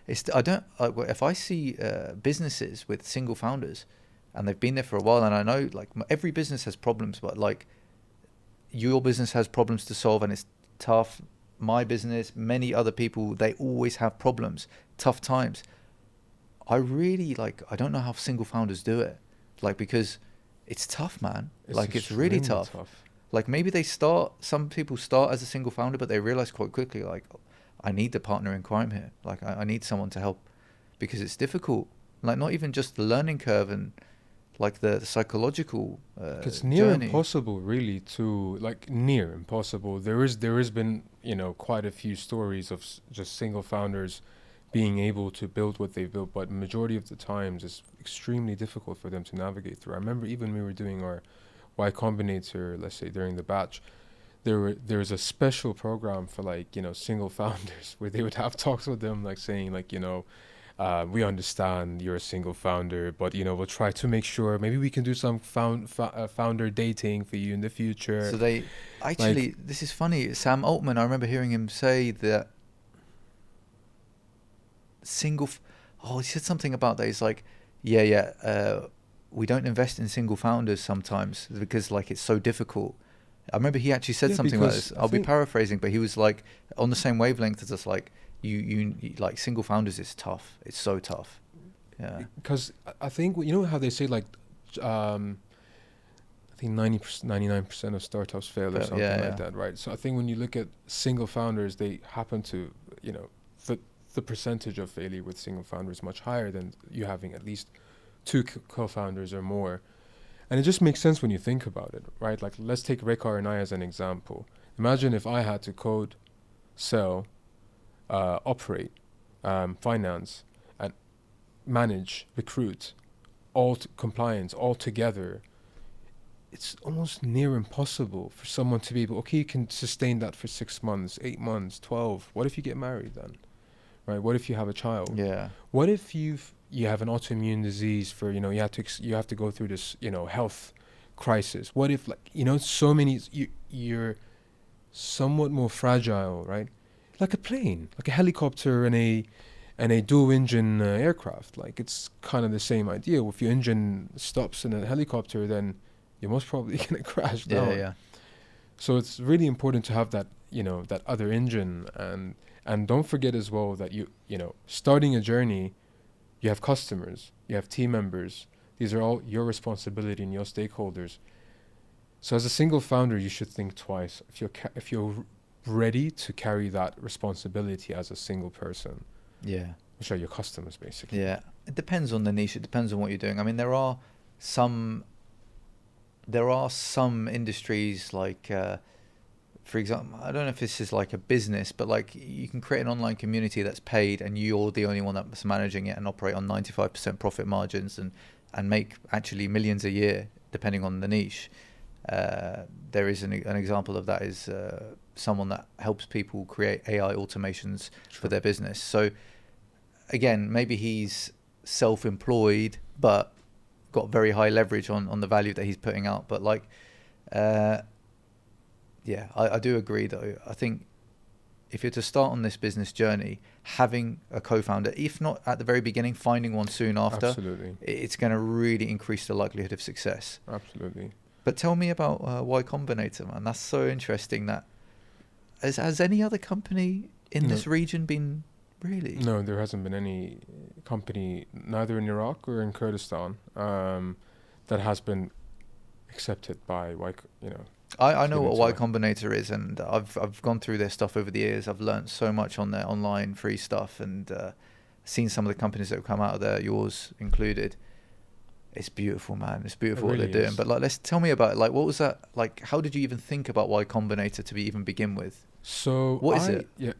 If I see businesses with single founders and they've been there for a while, and I know like every business has problems, but like your business has problems to solve and it's tough. My business, many other people, they always have problems, tough times. I don't know how single founders do it, like, because it's tough, man. It's really tough. Like, maybe some people start as a single founder, but they realize quite quickly, like, I need a partner in crime here. Like, I need someone to help, because it's difficult. Like, not even just the learning curve and like the psychological it's near journey. Impossible, really, to like near impossible. There has been quite a few stories of just single founders being able to build what they've built, but majority of the times it's extremely difficult for them to navigate through. I remember even when we were doing our Y Combinator, let's say during the batch, there was a special program for like single founders where they would have talks with them, like saying like We understand you're a single founder, but we'll try to make sure maybe we can do some founder dating for you in the future. So they actually, this is funny. Sam Altman, I remember hearing him say that he said something about that. He's like, we don't invest in single founders sometimes because like it's so difficult. I remember he actually said something like this. I'll be paraphrasing, but he was like on the same wavelength as us. Like you like single founders is tough. It's so tough. Yeah. Because I think how they say like, I think 99% of startups fail or something like that, right? So I think when you look at single founders, they happen to the percentage of failure with single founders is much higher than you having at least two co-founders or more. And it just makes sense when you think about it, right? Like, let's take Rekar and I as an example. Imagine if I had to code, sell, operate, finance, and manage, recruit, compliance all together. It's almost near impossible for someone to be able, okay, you can sustain that for 6 months, 8 months, 12. What if you get married then? Right? What if you have a child? Yeah. What if you have an autoimmune disease for, you have to go through this, health crisis? What if, like, so many, you're somewhat more fragile, right? Like a plane, like a helicopter and a dual engine aircraft. Like, it's kind of the same idea. If your engine stops in a helicopter, then you're most probably going to crash down. Yeah. So it's really important to have that, that other engine. And don't forget as well that starting a journey, you have customers, you have team members. These are all your responsibility and your stakeholders. So as a single founder, you should think twice if you're ready to carry that responsibility as a single person. Yeah. Which are your customers, basically. Yeah. It depends on the niche. It depends on what you're doing. I mean, there are some industries like, for example, I don't know if this is like a business, but like you can create an online community that's paid and you're the only one that's managing it and operate on 95% profit margins and make actually millions a year, depending on the niche. There is an example of that is someone that helps people create AI automations for their business. So again, maybe he's self-employed, but got very high leverage on the value that he's putting out. But like, I do agree though. I think if you're to start on this business journey, having a co-founder, if not at the very beginning, finding one soon after, absolutely, it's going to really increase the likelihood of success. Absolutely. But tell me about Y Combinator, man. That's so interesting. That has any other company in this region been really? No, there hasn't been any company, neither in Iraq or in Kurdistan, that has been accepted by I know what Y Combinator is, and I've gone through their stuff over the years. I've learned so much on their online free stuff, and seen some of the companies that have come out of there, yours included. It's beautiful, man. It's beautiful what they're doing. But like, tell me about it. Like, what was that like? How did you even think about Y Combinator to even begin with? So what is it? Yeah.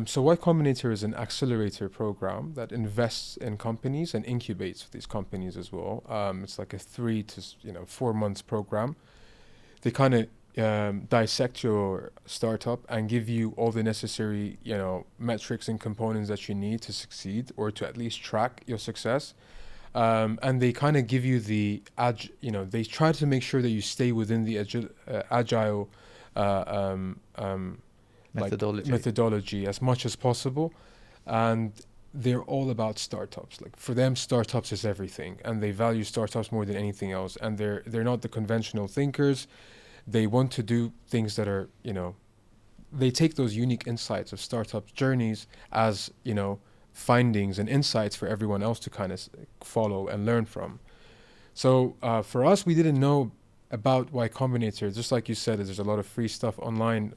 So Y Combinator is an accelerator program that invests in companies and incubates these companies as well. It's like a 3 to 4 months program. They kind of dissect your startup and give you all the necessary, metrics and components that you need to succeed or to at least track your success. And they kind of give you the they try to make sure that you stay within the agile methodology as much as possible. And they're all about startups. Like, for them, startups is everything, and they value startups more than anything else. And they're not the conventional thinkers. They want to do things that are, they take those unique insights of startup journeys as, findings and insights for everyone else to kind of follow and learn from. So for us, we didn't know about Y Combinator. Just like you said, there's a lot of free stuff online.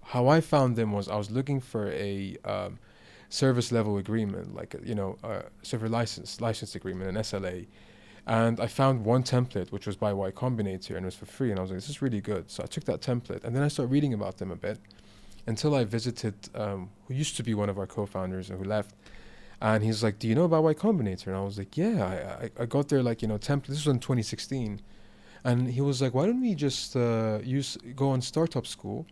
How I found them was I was looking for a service level agreement, like a server license agreement, an SLA. And I found one template, which was by Y Combinator, and it was for free. And I was like, this is really good. So I took that template, and then I started reading about them a bit until I visited who used to be one of our co-founders and who left. And he's like, do you know about Y Combinator? And I was like, yeah, I got their template. This was in 2016. And he was like, why don't we just go on startup school?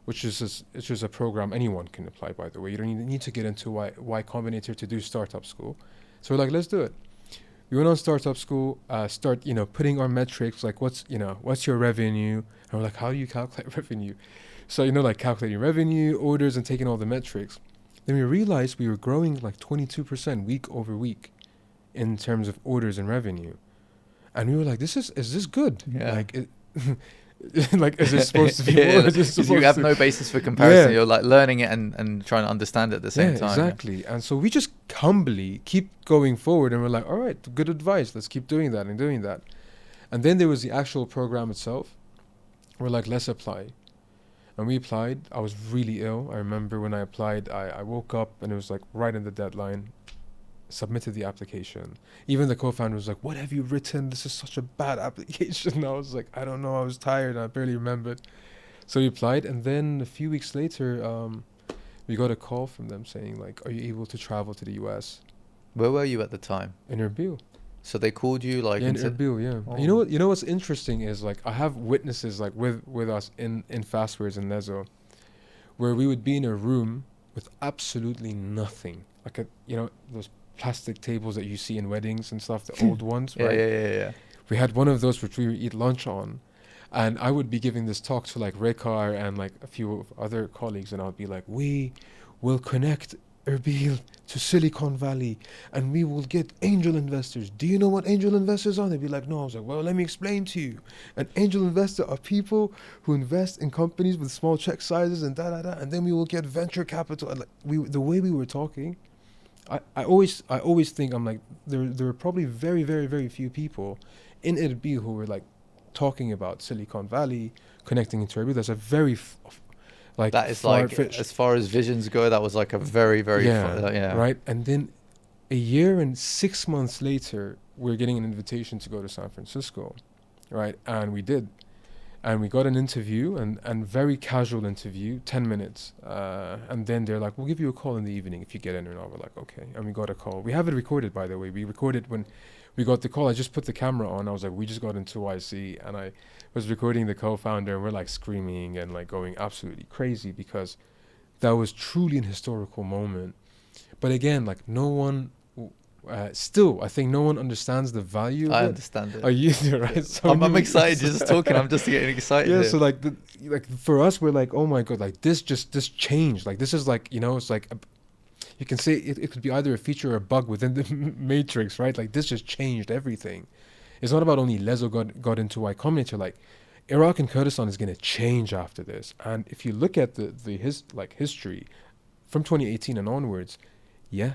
which is a program anyone can apply, by the way. You don't need to get into Y Combinator to do startup school. So we're like, let's do it. We went on startup school, start, putting our metrics, like what's your revenue? And we're like, how do you calculate revenue? So, like calculating revenue, orders, and taking all the metrics. Then we realized we were growing like 22% week over week in terms of orders and revenue. And we were like, is this good? Yeah. Like, like, is it supposed to be more? Yeah, because you have no basis for comparison. You're like learning it and trying to understand it at the same time. Exactly. And so we just humbly keep going forward, and we're like, all right, good advice. Let's keep doing that and doing that. And then there was the actual program itself. We're like, let's apply. And we applied. I was really ill. I remember when I applied, I woke up and it was like right in the deadline. Submitted the application. Even the co-founder was like, what have you written? This is such a bad application. And I was like, I don't know. I was tired. I barely remembered. So we applied. And then a few weeks later, we got a call from them saying like, are you able to travel to the US? Where were you at the time? In Erbil. So they called you like... Yeah, in Erbil, yeah. Oh. You know what's interesting is like, I have witnesses like with us in Fastwares and Lezzoo, where we would be in a room with absolutely nothing. Like those plastic tables that you see in weddings and stuff, the old ones, right? Yeah. We had one of those which we would eat lunch on, and I would be giving this talk to like Rekar and like a few other colleagues, and I would be like, we will connect Erbil to Silicon Valley, and we will get angel investors. Do you know what angel investors are? They'd be like, no. I was like, well, let me explain to you. An angel investor are people who invest in companies with small check sizes and and then we will get venture capital. And like the way we were talking, I always think, I'm like, there are probably very, very, very few people in Erbil who were like talking about Silicon Valley, connecting into Erbil. That's a very that is like, as far as visions go, that was like a very, very right. And then a year and 6 months later, we're getting an invitation to go to San Francisco, right? And we did. And we got an interview, and very casual interview, 10 minutes. And then they're like, we'll give you a call in the evening if you get in or not. We're like, okay. And we got a call. We have it recorded, by the way. We recorded when we got the call. I just put the camera on. I was like, we just got into YC. And I was recording the co-founder, and we're like screaming and like going absolutely crazy, because that was truly an historical moment. But again, like no one... still, I think no one understands the value of it. I understand it. Oh, you do, right? So I'm excited just talking. I'm just getting excited. Yeah, so like for us, we're like, oh my God, like this changed. Like this is like, it's like, you can say it could be either a feature or a bug within the matrix, right? Like this just changed everything. It's not about only Lezzoo got into Y Combinator. Like Iraq and Kurdistan is going to change after this. And if you look at the history from 2018 and onwards, yeah.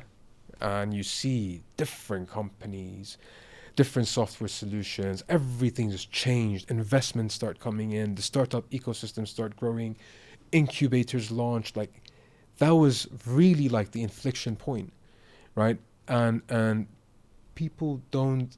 And you see different companies, different software solutions, everything has changed. Investments start coming in, the startup ecosystem start growing, incubators launched. Like that was really like the inflection point, right? And people don't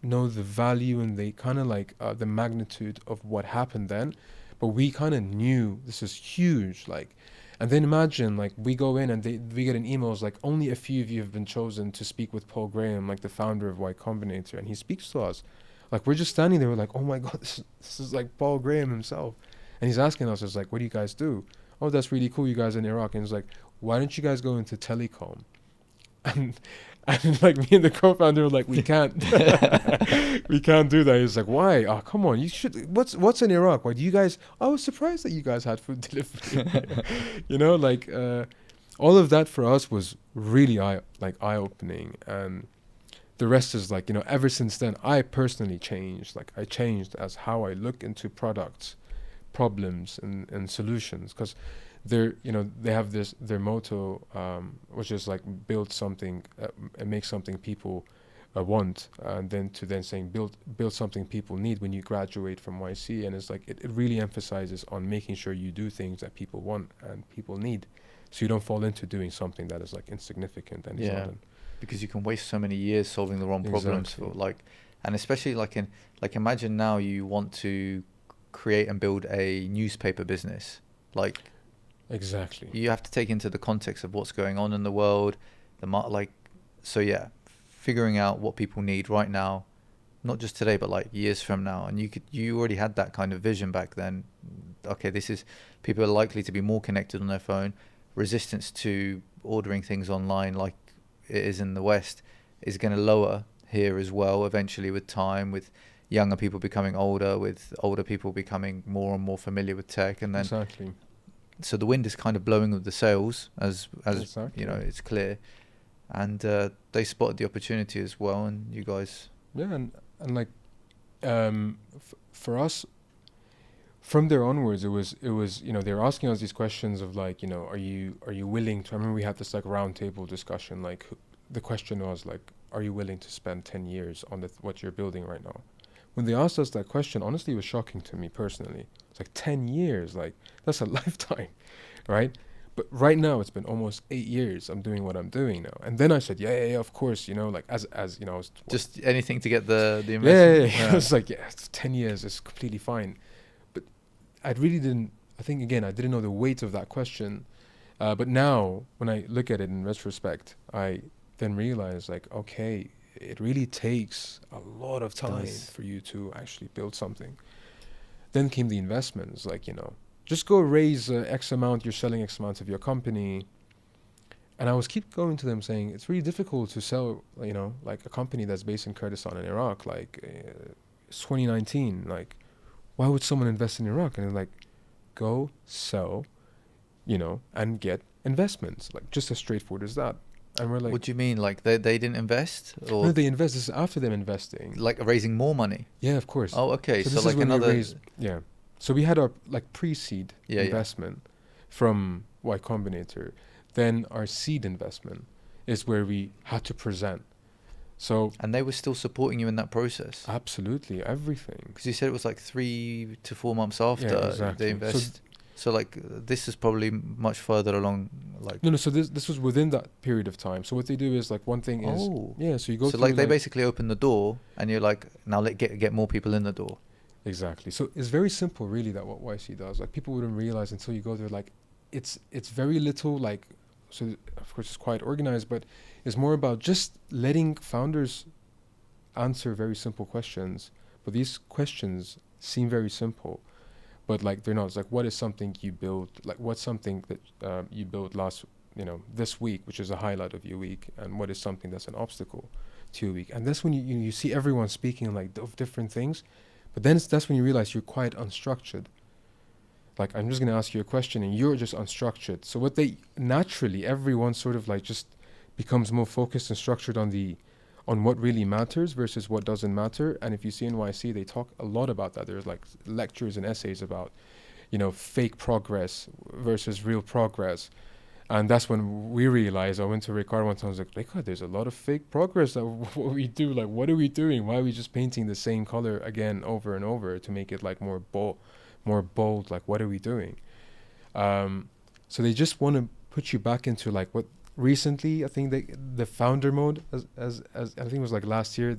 know the value, and they kind of like the magnitude of what happened then, but we kind of knew this is huge. Like, and then imagine, like, we go in and we get an email, it's like, only a few of you have been chosen to speak with Paul Graham, like the founder of Y Combinator, and he speaks to us. Like, we're just standing there, we're like, oh my God, this is like Paul Graham himself. And he's asking us, it's like, what do you guys do? Oh, that's really cool, you guys in Iraq. And it's like, why don't you guys go into telecom? And like me and the co-founder were like, we can't. We can't do that. He's like, why? Oh, come on, you should. What's in Iraq? Why do you guys? I was surprised that you guys had food delivery. All of that for us was really eye-opening, and the rest is like, ever since then, I personally changed. Like I changed as how I look into products, problems, and solutions, because they have their motto, which is like build something and make something people want, and then saying build something people need when you graduate from YC. And it's like it really emphasizes on making sure you do things that people want and people need, so you don't fall into doing something that is like insignificant and because you can waste so many years solving the wrong problems for and especially imagine now you want to create and build a newspaper business. Exactly. You have to take into the context of what's going on in the world, figuring out what people need right now, not just today, but like years from now. And you already had that kind of vision back then. okay, this is, people are likely to be more connected on their phone. Resistance to ordering things online like it is in the West is going to lower here as well eventually with time, with younger people becoming older, with older people becoming more and more familiar with tech. And then Exactly. so the wind is kind of blowing with the sails, as Exactly. you know, it's clear. And they spotted the opportunity as well, and you guys... Yeah, and like for us, from there onwards, it was you know, they were asking us these questions of like, you know, are you willing to? I remember we had this like round table discussion. Like the question was like, are you willing to spend 10 years on what you're building right now? When they asked us that question, honestly, it was shocking to me personally. It's like 10 years, like that's a lifetime, right? But right now, it's been almost 8 years. I'm doing what I'm doing now. And then I said, yeah, of course, you know, like as you know, I was, just anything to get the yeah. investment. I was like, yeah, it's 10 years is completely fine. But I really didn't. I think again, I didn't know the weight of that question. But now, when I look at it in retrospect, I then realize like, okay, it really takes a lot of time for you to actually build something. Then came the investments, like, you know, just go raise X amount, you're selling X amount of your company. And I was keep going to them saying, it's really difficult to sell, you know, like a company that's based in Kurdistan in Iraq, like it's 2019, like, why would someone invest in Iraq? And they're like, go sell, you know, and get investments, like just as straightforward as that. And we're like, what do you mean? Like they didn't invest, or no, they invest. This is after them investing. like raising more money? Yeah, of course. Oh, okay. So So this like is when another... we raised, yeah. So we had our like pre-seed investment from Y Combinator. Then our seed investment is where we had to present. So And they were still supporting you in that process? Absolutely, everything. Because you said it was like 3 to 4 months after exactly. they invest. So like this is probably much further along. Like no. So this was within that period of time. So what they do is like one thing is So you go. So through like they basically open the door, and you're like, now get more people in the door. Exactly. So it's very simple, really, that what YC does. Like people wouldn't realize until you go there. Like it's very little. Like so, of course, it's quite organized, but it's more about just letting founders answer very simple questions. But these questions seem very simple, but like they're not. It's like, what is something you built? Like what's something that you built this week, which is a highlight of your week, and what is something that's an obstacle to your week? And that's when you see everyone speaking like of different things, but then that's when you realize you're quite unstructured. Like I'm just gonna ask you a question and you're just unstructured. So what they naturally, everyone sort of like just becomes more focused and structured on what really matters versus what doesn't matter. And if you see NYC, they talk a lot about that. There's like lectures and essays about, you know, fake progress versus real progress. And that's when we realized, I went to Ricardo one time, I was like, Ricardo, there's a lot of fake progress that what we do. Like, what are we doing? Why are we just painting the same color again over and over to make it like more bold? Like, what are we doing? So they just want to put you back into like what recently, I think the founder mode, as I think it was like last year,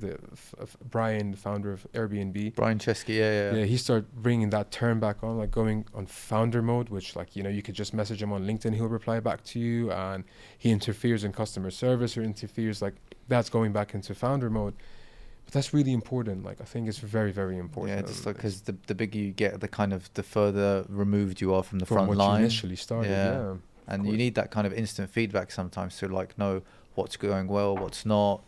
Brian, the founder of Airbnb, Brian Chesky, yeah, he started bringing that term back on, like going on founder mode, which like, you know, you could just message him on LinkedIn, he'll reply back to you, and he interferes in customer service or interferes, like that's going back into founder mode. But that's really important. Like I think it's very, very important. Yeah, just like because the bigger you get, the further removed you are from the front line. You initially started, yeah. And you need that kind of instant feedback sometimes to like know what's going well, what's not,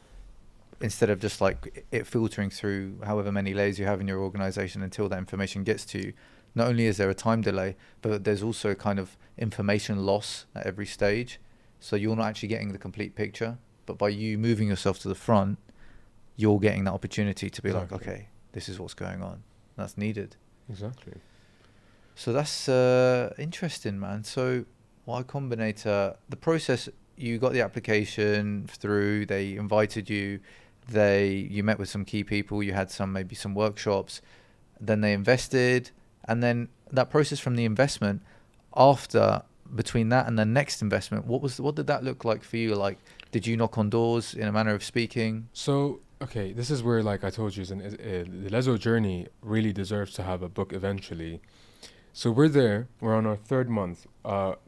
instead of just like it filtering through however many layers you have in your organization until that information gets to you. Not only is there a time delay, but there's also kind of information loss at every stage. So you're not actually getting the complete picture, but by you moving yourself to the front, you're getting that opportunity to be like, okay, this is what's going on. That's needed. Exactly. So that's interesting, man. So Y Combinator, the process, you got the application through, they invited you, you met with some key people, you had maybe some workshops, then they invested, and then that process from the investment, between that and the next investment, what did that look like for you? Like, did you knock on doors in a manner of speaking? So, okay, this is where, like I told you, the Lezzoo journey really deserves to have a book eventually. So we're on our third month.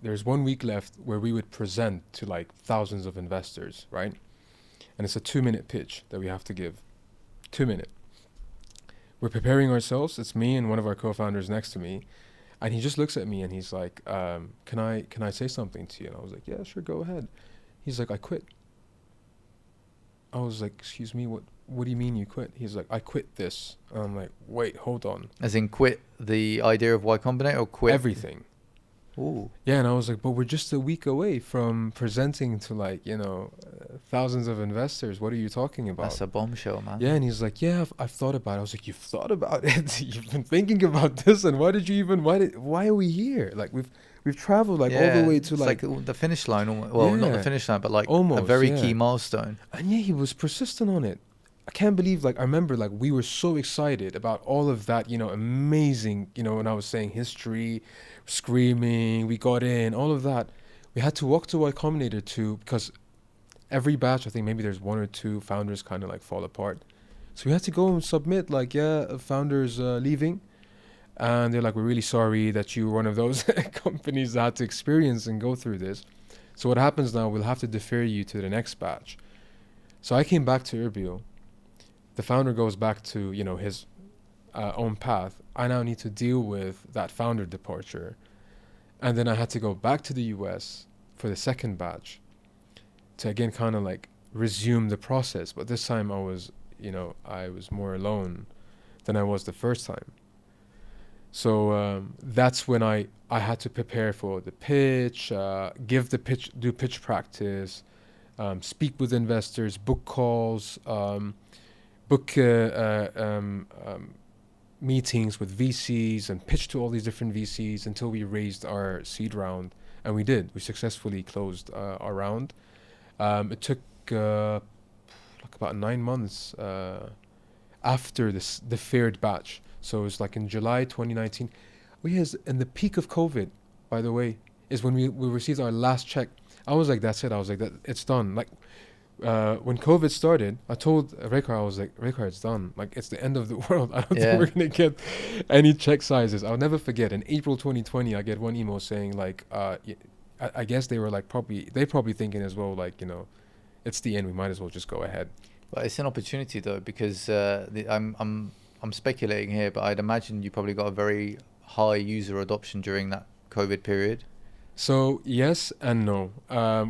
There's 1 week left where we would present to like thousands of investors, right? And it's a 2-minute pitch that we have to give. 2 minute. We're preparing ourselves. It's me and one of our co-founders next to me. And he just looks at me and he's like, can I say something to you? And I was like, yeah, sure, go ahead. He's like, I quit. I was like, excuse me, what do you mean you quit? He's like, I quit this. And I'm like, wait, hold on. As in quit the idea of Y Combinator, or quit everything? Ooh. Yeah, and I was like, but we're just a week away from presenting to, like, thousands of investors. What are you talking about? That's a bombshell, man. Yeah, and he's like, yeah, I've thought about it. I was like, you've thought about it? You've been thinking about this, and why are we here? Like, we've traveled all the way to it's like the finish line. Well, not the finish line, but like almost, a very key milestone. And yeah, he was persistent on it. I can't believe, I remember, we were so excited about all of that, amazing, when I was saying history, screaming, we got in, all of that. We had to walk to Y Combinator because every batch, I think maybe there's one or two founders kind of fall apart. So we had to go and submit, a founder's leaving. And they're like, we're really sorry that you were one of those companies that had to experience and go through this. So what happens now, we'll have to defer you to the next batch. So I came back to Erbil. The founder goes back to, his own path. I now need to deal with that founder departure. And then I had to go back to the US for the second batch to again kind of resume the process. But this time I was more alone than I was the first time. So that's when I had to prepare for the pitch, do pitch practice, speak with investors, book calls, book meetings with VCs, and pitch to all these different VCs until we raised our seed round. And we did. We successfully closed our round. It took about 9 months after the third batch. So it was in July 2019. In the peak of COVID, by the way, is when we received our last check. I was like, that's it. I was like, it's done. When COVID started, I told Rekar, I was like, Rekar, it's done. It's the end of the world. I don't think we're going to get any check sizes. I'll never forget. In April 2020, I get one email saying, I guess they were probably thinking as well, it's the end. We might as well just go ahead. But it's an opportunity, though, because I'm speculating here, but I'd imagine you probably got a very high user adoption during that COVID period. So yes and no.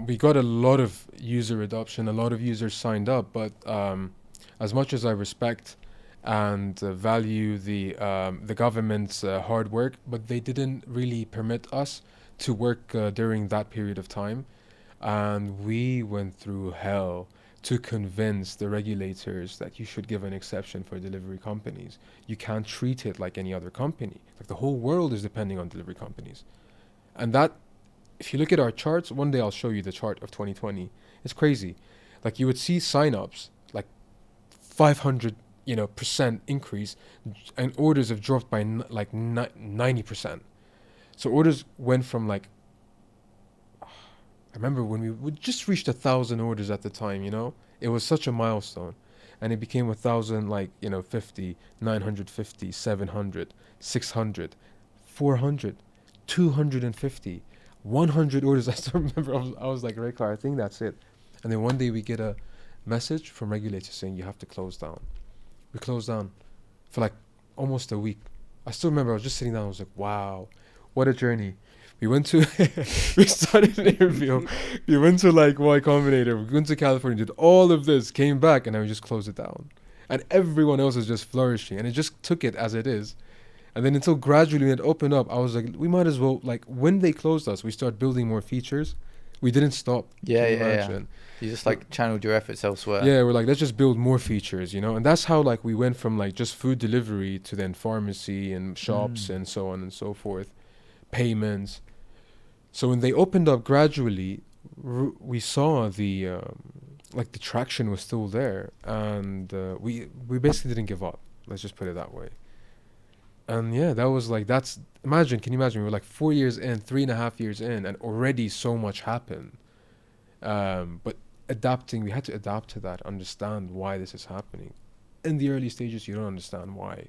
We got a lot of user adoption, a lot of users signed up, but as much as I respect and value the government's hard work, but they didn't really permit us to work during that period of time. And we went through hell to convince the regulators that you should give an exception for delivery companies. You can't treat it like any other company. The whole world is depending on delivery companies. And that, if you look at our charts, one day I'll show you the chart of 2020. It's crazy. You would see signups, 500% increase, and orders have dropped by 90%. So orders went from I remember when we just reached 1,000 orders at the time, it was such a milestone, and it became 1,000, 50, 950, 700, 600, 400, 250, 100 orders. I still remember I was like, Rekar, I think that's it. And then one day we get a message from regulators saying you have to close down. We closed down for almost a week. I still remember I was just sitting down. I was like, wow, what a journey. We went to, we started an interview. We went to Y Combinator. We went to California, did all of this, came back, and then we just closed it down. And everyone else was just flourishing. And it just took it as it is. And then until gradually it opened up, I was like, we might as well, when they closed us, we started building more features. We didn't stop. Yeah. You just channeled your efforts elsewhere. Yeah, we're let's just build more features, And that's how we went from just food delivery to then pharmacy and shops and so on and so forth. Payments. So when they opened up gradually, we saw the traction was still there, and we basically didn't give up. Let's just put it that way. And yeah, that was can you imagine? We were 4 years in, 3.5 years in, and already so much happened. But we had to adapt to that, understand why this is happening. In the early stages, you don't understand why.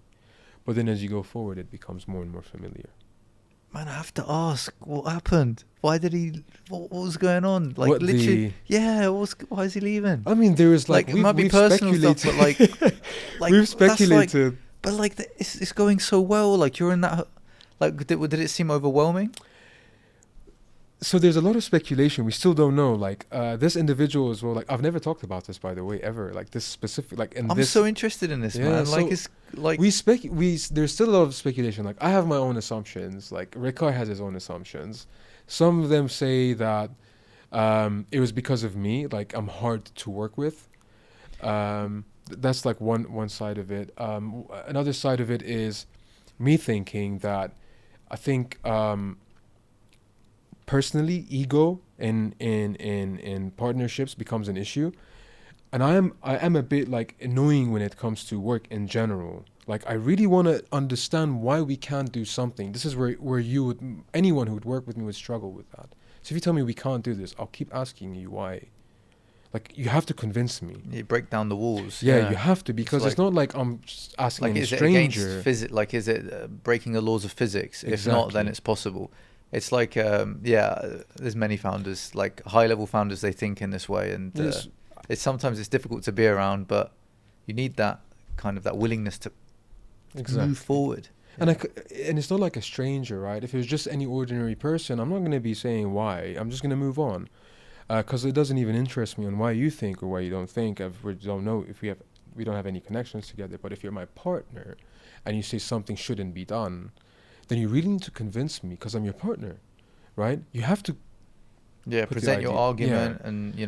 But then as you go forward, it becomes more and more familiar. Man, I have to ask, what happened? Why did he? What was going on? Literally, why is he leaving? I mean, there was it might be personal stuff, but we've speculated. But it's going so well. You're in that Like, did it seem overwhelming? So there's a lot of speculation. We still don't know. Like this individual as well. Like I've never talked about this, by the way, ever. Like this specific. Like in I'm this. so interested in this, Yeah, man. Like so it's like there's still a lot of speculation. Like I have my own assumptions. Like Ricard has his own assumptions. Some of them say that it was because of me. Like I'm hard to work with. That's like one side of it. Another side of it is me thinking that I think personally ego in partnerships becomes an issue, and I am a bit like annoying when it comes to work in general. Like I really want to understand why we can't do something. This is where anyone who would work with me would struggle with that. So if you tell me we can't do this, I'll keep asking you why. Like you have to convince me. you break down the walls. Yeah, you have to, because it's like, not like I'm just asking like any is stranger. it against like is it breaking the laws of physics? If Exactly. not, then it's possible. It's like there's many founders, like high level founders, they think in this way, and Yes. it's sometimes it's difficult to be around, but you need that kind of that willingness to move forward. And and it's not like a stranger, right? If it was just any ordinary person, I'm not going to be saying why. I'm just going to move on, because it doesn't even interest me on why you think or why you don't think. We don't know if we don't have any connections together. But if you're my partner, and you say something shouldn't be done, then you really need to convince me, because I'm your partner, right? You have to. Yeah, put the present your idea- argument yeah.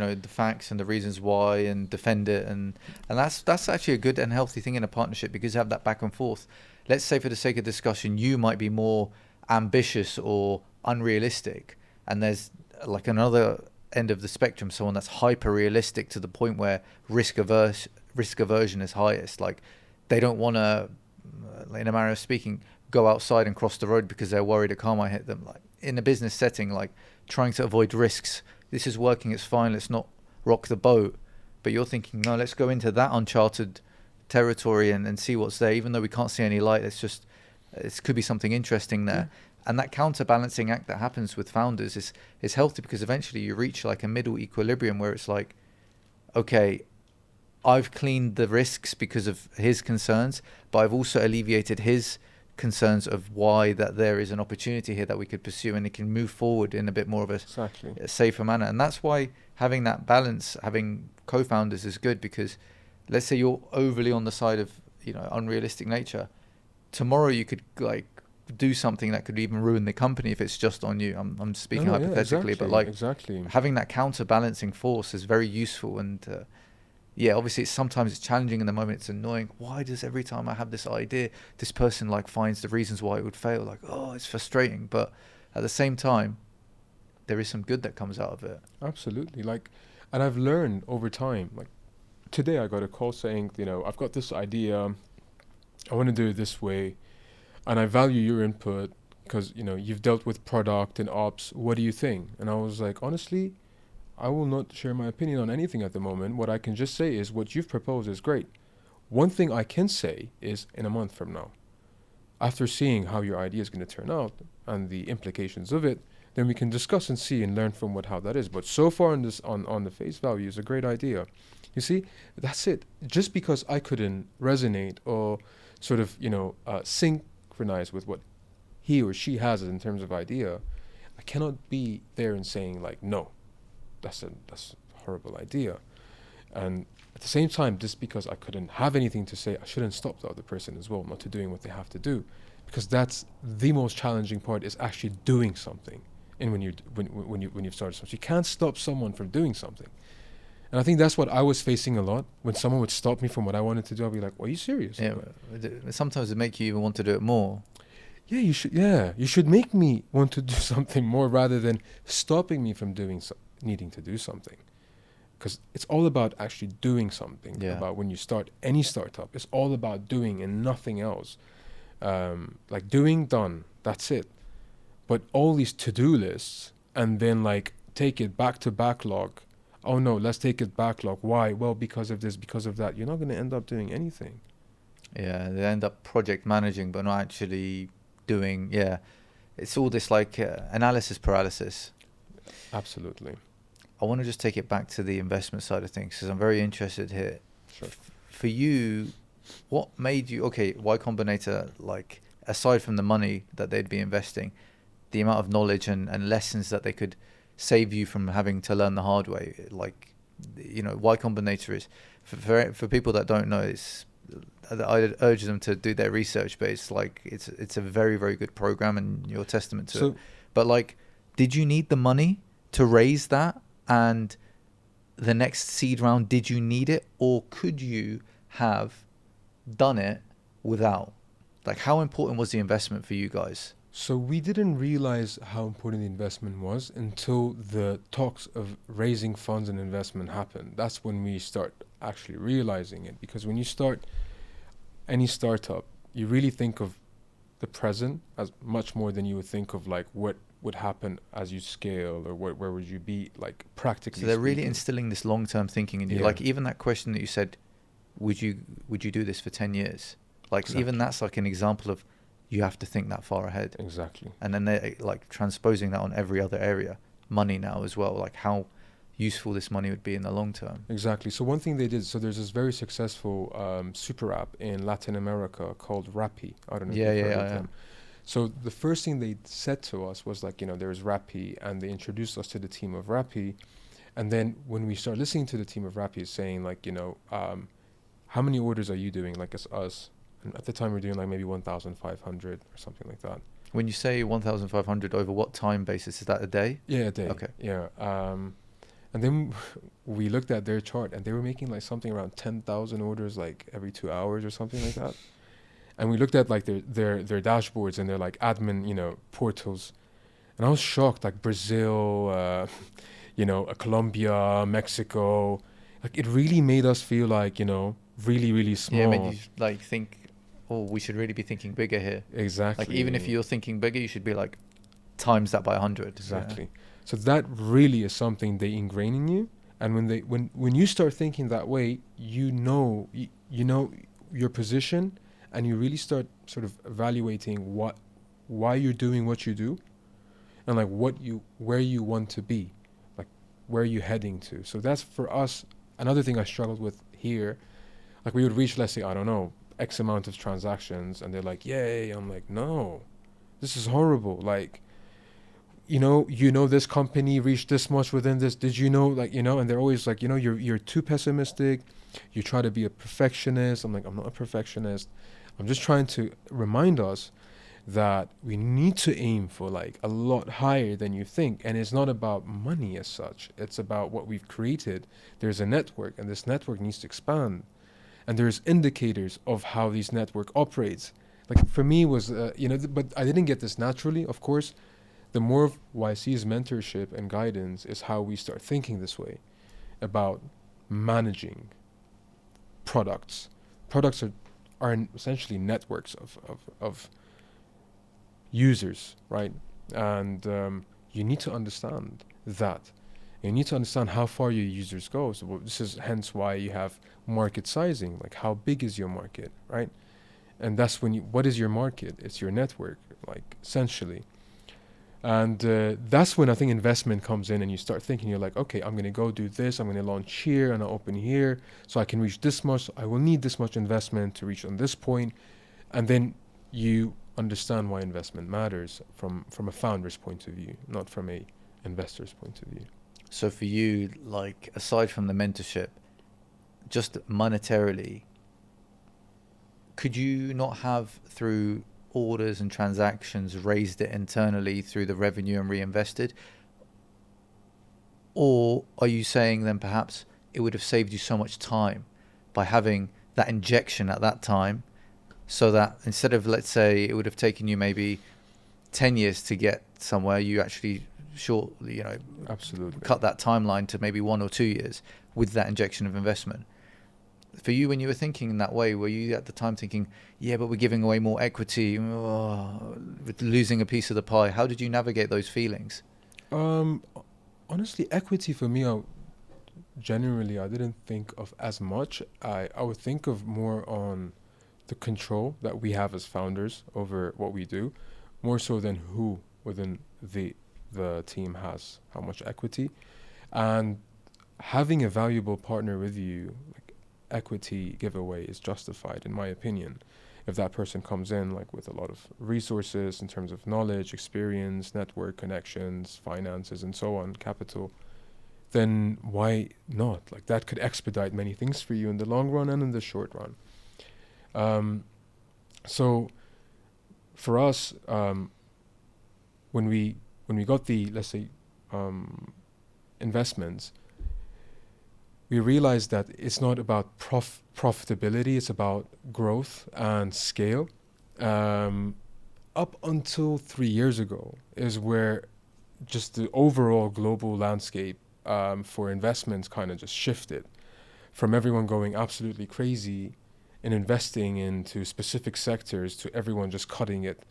and the facts and the reasons why, and defend it, and that's actually a good and healthy thing in a partnership, because you have that back and forth. Let's say for the sake of discussion, you might be more ambitious or unrealistic, and there's like another end of the spectrum, someone that's hyper realistic to the point where risk aversion is highest. Like they don't want to, in a manner of speaking, go outside and cross the road because they're worried a car might hit them. Like in a business setting, like trying to avoid risks. This is working, it's fine, let's not rock the boat. But you're thinking, no, let's go into that uncharted territory and see what's there. Even though we can't see any light, it could be something interesting there. Yeah. And that counterbalancing act that happens with founders is healthy, because eventually you reach like a middle equilibrium where it's like, okay, I've cleaned the risks because of his concerns, but I've also alleviated his concerns of why that there is an opportunity here that we could pursue, and it can move forward in a bit more of a safer manner. And that's why having that balance, having co-founders is good, because let's say you're overly on the side of unrealistic nature, tomorrow you could like do something that could even ruin the company if it's just on you. I'm speaking hypothetically, but like having that counterbalancing force is very useful. And obviously sometimes it's challenging in the moment. It's annoying. Why does every time I have this idea, this person like finds the reasons why it would fail? Like, oh, it's frustrating. But at the same time, there is some good that comes out of it. Absolutely. Like, and I've learned over time, like today I got a call saying, I've got this idea, I want to do it this way, and I value your input because, you've dealt with product and ops. What do you think? And I was like, honestly, I will not share my opinion on anything at the moment. What I can just say is what you've proposed is great. One thing I can say is in a month from now, after seeing how your idea is going to turn out and the implications of it, then we can discuss and see and learn from how that is. But so far on the face value is a great idea. You see, that's it. Just because I couldn't resonate or sort of, synchronize with what he or she has in terms of idea, I cannot be there and saying like, no, that's a horrible idea. And at the same time, just because I couldn't have anything to say, I shouldn't stop the other person as well, not to doing what they have to do, because that's the most challenging part, is actually doing something. And when you've started something, you can't stop someone from doing something. And I think that's what I was facing a lot. When someone would stop me from what I wanted to do, I'd be like, well, are you serious? Yeah, sometimes it makes you even want to do it more. Yeah, you should. Yeah, you should make me want to do something more rather than stopping me from needing to do something. Because it's all about actually doing something. Yeah. About when you start any startup, it's all about doing and nothing else. Like doing, done, that's it. But all these to-do lists, and then like take it back to backlog. Oh no, let's take it backlog. Why? Well, because of this, because of that. You're not going to end up doing anything. Yeah, they end up project managing, but not actually doing. Yeah, it's all this like analysis paralysis. Absolutely. I want to just take it back to the investment side of things, because I'm very interested here. Sure. For you, what made you, okay, Y Combinator, like aside from the money that they'd be investing, the amount of knowledge and lessons that they could save you from having to learn the hard way. Like, Y Combinator is, for people that don't know, I'd urge them to do their research, but it's a very, very good program, and you're testament to it. But like, did you need the money to raise that? And the next seed round, did you need it, or could you have done it without? Like, how important was the investment for you guys? So we didn't realize how important the investment was until the talks of raising funds and investment happened. That's when we start actually realizing it. Because when you start any startup, you really think of the present as much more than you would think of like what would happen as you scale, or where would you be, like, practically. So they're really speaking. instilling this long-term thinking in you. Yeah. Like, even that question that you said, would you do this for 10 years? Like, Exactly. even that's like an example of, you have to think that far ahead. Exactly. And then they're like transposing that on every other area, money now as well, like how useful this money would be in the long term. Exactly. So one thing they did, so there's this very successful super app in Latin America called Rappi. I don't know if you've heard of them. So the first thing they said to us was like, there's Rappi, and they introduced us to the team of Rappi. And then when we start listening to the team of Rappi saying like, how many orders are you doing, like as us? And at the time we were doing like maybe 1,500 or something like that. When you say 1,500, over what time basis? Is that a day? Yeah, a day. Okay. Yeah. And then we looked at their chart, and they were making like something around 10,000 orders like every 2 hours or something like that. And we looked at like their dashboards and their like admin, portals. And I was shocked, like Brazil, Colombia, Mexico. Like, it really made us feel like, really, really small. Yeah, made you like think, oh, we should really be thinking bigger here. Exactly. Like, even if you're thinking bigger, you should be like times that by 100. Exactly. Yeah. So that really is something they ingrain in you. And when you start thinking that way, you know your position, and you really start sort of evaluating why you're doing what you do, and like where you want to be, like where you're heading to. So that's, for us, another thing I struggled with here. Like, we would reach, let's say, I don't know, X amount of transactions, and they're like, yay. I'm like, no, this is horrible. Like, this company reached this much within this. Did you know, like, and they're always like, you're too pessimistic. You try to be a perfectionist. I'm like, I'm not a perfectionist. I'm just trying to remind us that we need to aim for like a lot higher than you think. And it's not about money as such. It's about what we've created. There's a network, and this network needs to expand. And there's indicators of how this network operates. Like, for me was, but I didn't get this naturally, of course. The more of YC's mentorship and guidance is how we start thinking this way about managing products. Products are essentially networks of users, right? And you need to understand that. You need to understand how far your users go. So this is hence why you have market sizing, like how big is your market, right? And that's what is your market? It's your network, like, essentially. And that's when I think investment comes in, and you start thinking, you're like, okay, I'm going to go do this. I'm going to launch here, and I'll open here, so I can reach this much. I will need this much investment to reach on this point. And then you understand why investment matters from a founder's point of view, not from a investor's point of view. So for you, like, aside from the mentorship, just monetarily, could you not have, through orders and transactions, raised it internally through the revenue and reinvested? Or are you saying then perhaps it would have saved you so much time by having that injection at that time, so that instead of, let's say, it would have taken you maybe 10 years to get somewhere, you actually absolutely cut that timeline to maybe 1 or 2 years with that injection of investment? For you, when you were thinking in that way, were you at the time thinking, yeah, but we're giving away more equity, losing a piece of the pie? How did you navigate those feelings? Honestly, equity for me, generally, I didn't think of as much. I would think of more on the control that we have as founders over what we do, more so than who within the team has how much equity. And having a valuable partner with you, like, equity giveaway is justified, in my opinion. if that person comes in like with a lot of resources in terms of knowledge, experience, network connections, finances, and so on, capital, then why not? Like that could expedite many things for you in the long run and in the short run. So for us, when we got the, let's say, investments, we realized that it's not about profitability, it's about growth and scale. Up until 3 years ago is where just the overall global landscape for investments kind of just shifted from everyone going absolutely crazy and investing into specific sectors to everyone just cutting it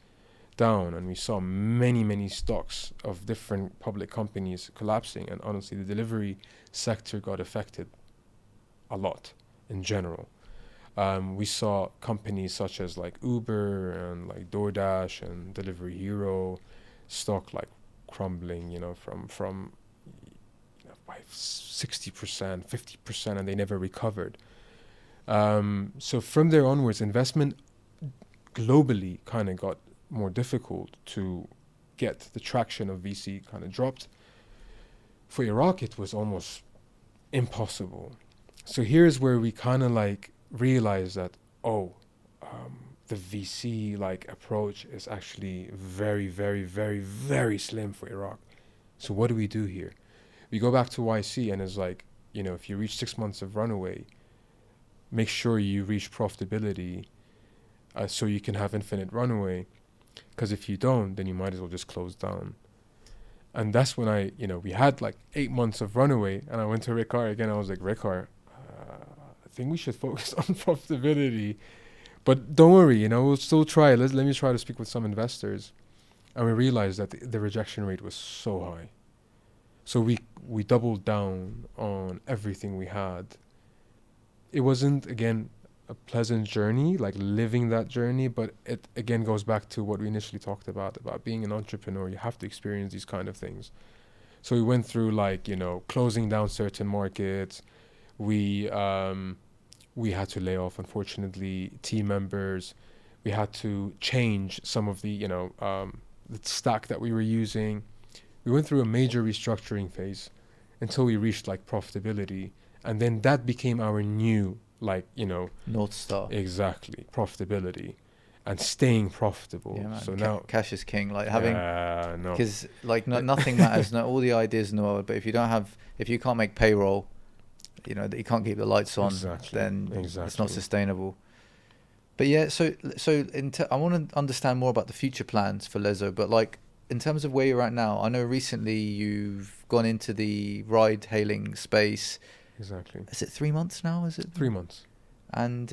down. And we saw many stocks of different public companies collapsing, and honestly the delivery sector got affected a lot in general. We saw companies such as like Uber and like DoorDash and Delivery Hero stock like crumbling, from by 60%, 50%, and they never recovered. So from there onwards, investment globally kind of got more difficult to get. The traction of VC kind of dropped. For Iraq, it was almost impossible. So here's where we kind of like realize that, the VC like approach is actually very, very, very, very slim for Iraq. So what do we do here? We go back to YC and it's like, if you reach 6 months of runaway, make sure you reach profitability so you can have infinite runaway. Because if you don't, then you might as well just close down. And that's when we had like 8 months of runaway, and I went to Ricard again. I was like, Ricard, I think we should focus on profitability. But don't worry, we'll still try. Let me try to speak with some investors. And we realized that the rejection rate was so high. So we doubled down on everything we had. It wasn't, again, a pleasant journey, like living that journey, but it again goes back to what we initially talked about being an entrepreneur. You have to experience these kind of things. So we went through like, closing down certain markets. We had to lay off, unfortunately, team members. We had to change some of the, the stack that we were using. We went through a major restructuring phase until we reached like profitability. And then that became our new, North Star. Exactly. Profitability and staying profitable. Yeah, man. So now cash is king. Like having, no, because nothing matters. No, all the ideas in the world, but if you can't make payroll, that you can't keep the lights on, then it's not sustainable. But yeah, so I want to understand more about the future plans for Lezzoo. But like in terms of where you're at now, I know recently you've gone into the ride-hailing space. Exactly. Is it 3 months now? Is it 3 months? And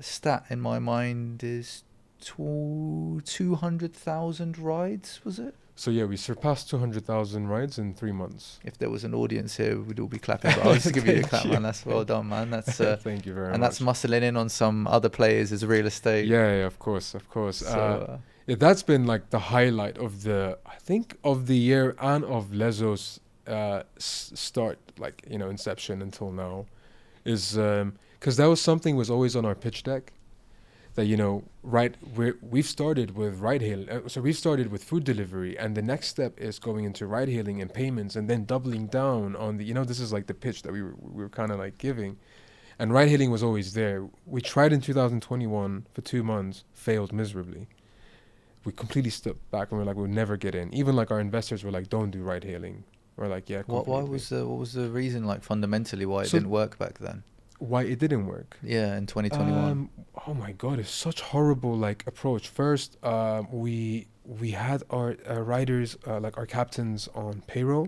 stat in my mind is 200,000 rides. Was it? So yeah, we surpassed 200,000 rides in 3 months. If there was an audience here, we'd all be clapping. But I'll just give you a clap, man. That's well done, man. That's thank you very much. And that's muscling in on some other players as real estate. Yeah, of course. So, that's been like the highlight of the year and of Lezzoo's start, like inception until now, is because that was something was always on our pitch deck. That we've started with ride hailing, so we've started with food delivery, and the next step is going into ride hailing and payments, and then doubling down on the this is like the pitch that we were kind of like giving, and ride hailing was always there. We tried in 2021 for 2 months, failed miserably. We completely stepped back and we're like, we'll never get in. Even like our investors were like, don't do ride hailing. We're like, yeah. What was the reason, like fundamentally why it didn't work back then? Why it didn't work? Yeah, in 2021. Oh my God, it's such horrible like approach. First, we had our riders, like our captains, on payroll.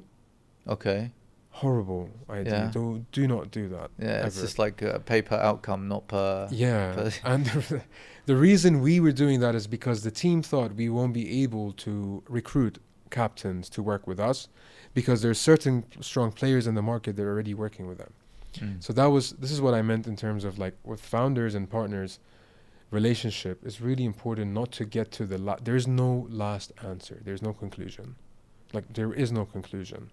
Okay. Horrible idea. Yeah. Do not do that. Yeah, ever. It's just like a pay per outcome, not per. Yeah, and the reason we were doing that is because the team thought we won't be able to recruit captains to work with us because there's certain strong players in the market that are already working with them. So this is what I meant in terms of like with founders and partners, relationship is really important not to get to there's no last answer. There's no conclusion. Like there is no conclusion.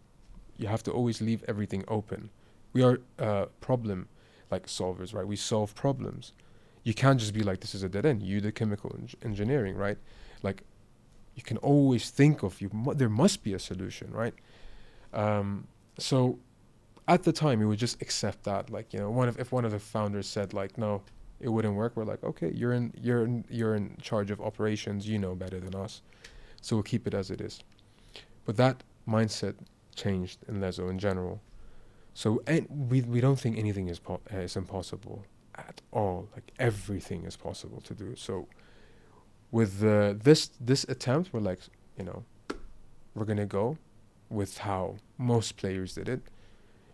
You have to always leave everything open. We are problem like solvers, right? We solve problems. you can't just be like, this is a dead end. You did chemical engineering, right? Like, you can always think of, there must be a solution, right? So at the time, we would just accept that, like, you know, if one of the founders said like, no, it wouldn't work, we're like, okay, you're in charge of operations, you know better than us, so we'll keep it as it is. But that mindset changed in Lezzoo in general. So we don't think anything is impossible at all. Like, everything is possible to do. So with this attempt, we're like, you know, we're gonna go with how most players did it,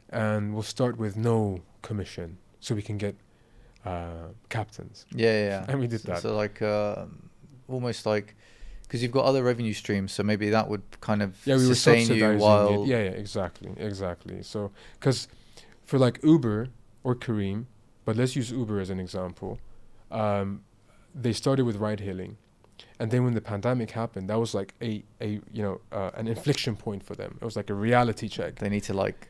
and we'll start with no commission, so we can get captains. Yeah. And we did that. So like almost like, because you've got other revenue streams, so maybe that would kind of sustain you while... Yeah, exactly. So, because for like Uber or Careem, but let's use Uber as an example, they started with ride hailing, and then when the pandemic happened, that was like an inflection point for them. It was like a reality check. They need to, like,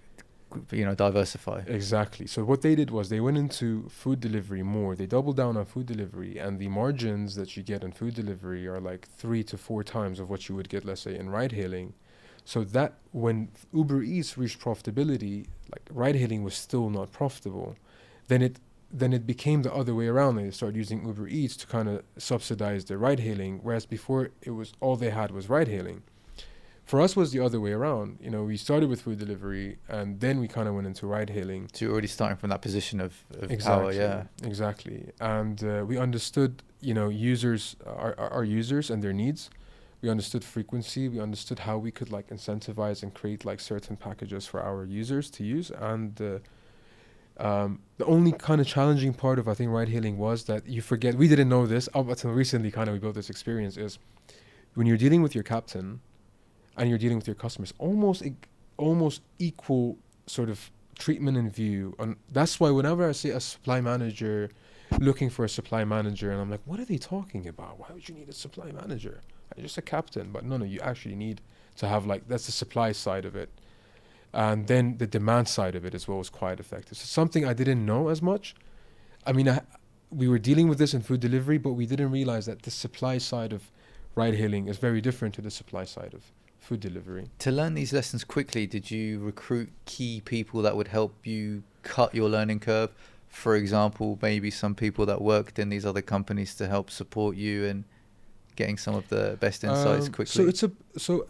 you know, diversify. Exactly. So what they did was they went into food delivery more. They doubled down on food delivery, and the margins that you get in food delivery are like 3 to 4 times of what you would get, let's say, in ride hailing. So that when Uber Eats reached profitability, like, ride hailing was still not profitable. Then it became the other way around. They started using Uber Eats to kind of subsidize their ride hailing, whereas before it was all they had was ride hailing. For us, was the other way around. You know, we started with food delivery, and then we kind of went into ride hailing. So you're already starting from that position of exactly, power, yeah. Exactly. And we understood, you know, users, our users and their needs. We understood frequency. We understood how we could, like, incentivize and create, like, certain packages for our users to use. And the only kind of challenging part of, I think, ride hailing was that you forget, we didn't know this up until recently, kind of, we built this experience, is when you're dealing with your captain and you're dealing with your customers, almost equal sort of treatment in view. And that's why whenever I see a supply manager looking for a supply manager, and I'm like, what are they talking about? Why would you need a supply manager? I'm just a captain. But no, you actually need to have, like, that's the supply side of it. And then the demand side of it as well was quite effective. So something I didn't know as much. I mean, we were dealing with this in food delivery, but we didn't realize that the supply side of ride hailing is very different to the supply side of food delivery. To learn these lessons quickly, did you recruit key people that would help you cut your learning curve? For example, maybe some people that worked in these other companies to help support you in getting some of the best insights quickly? So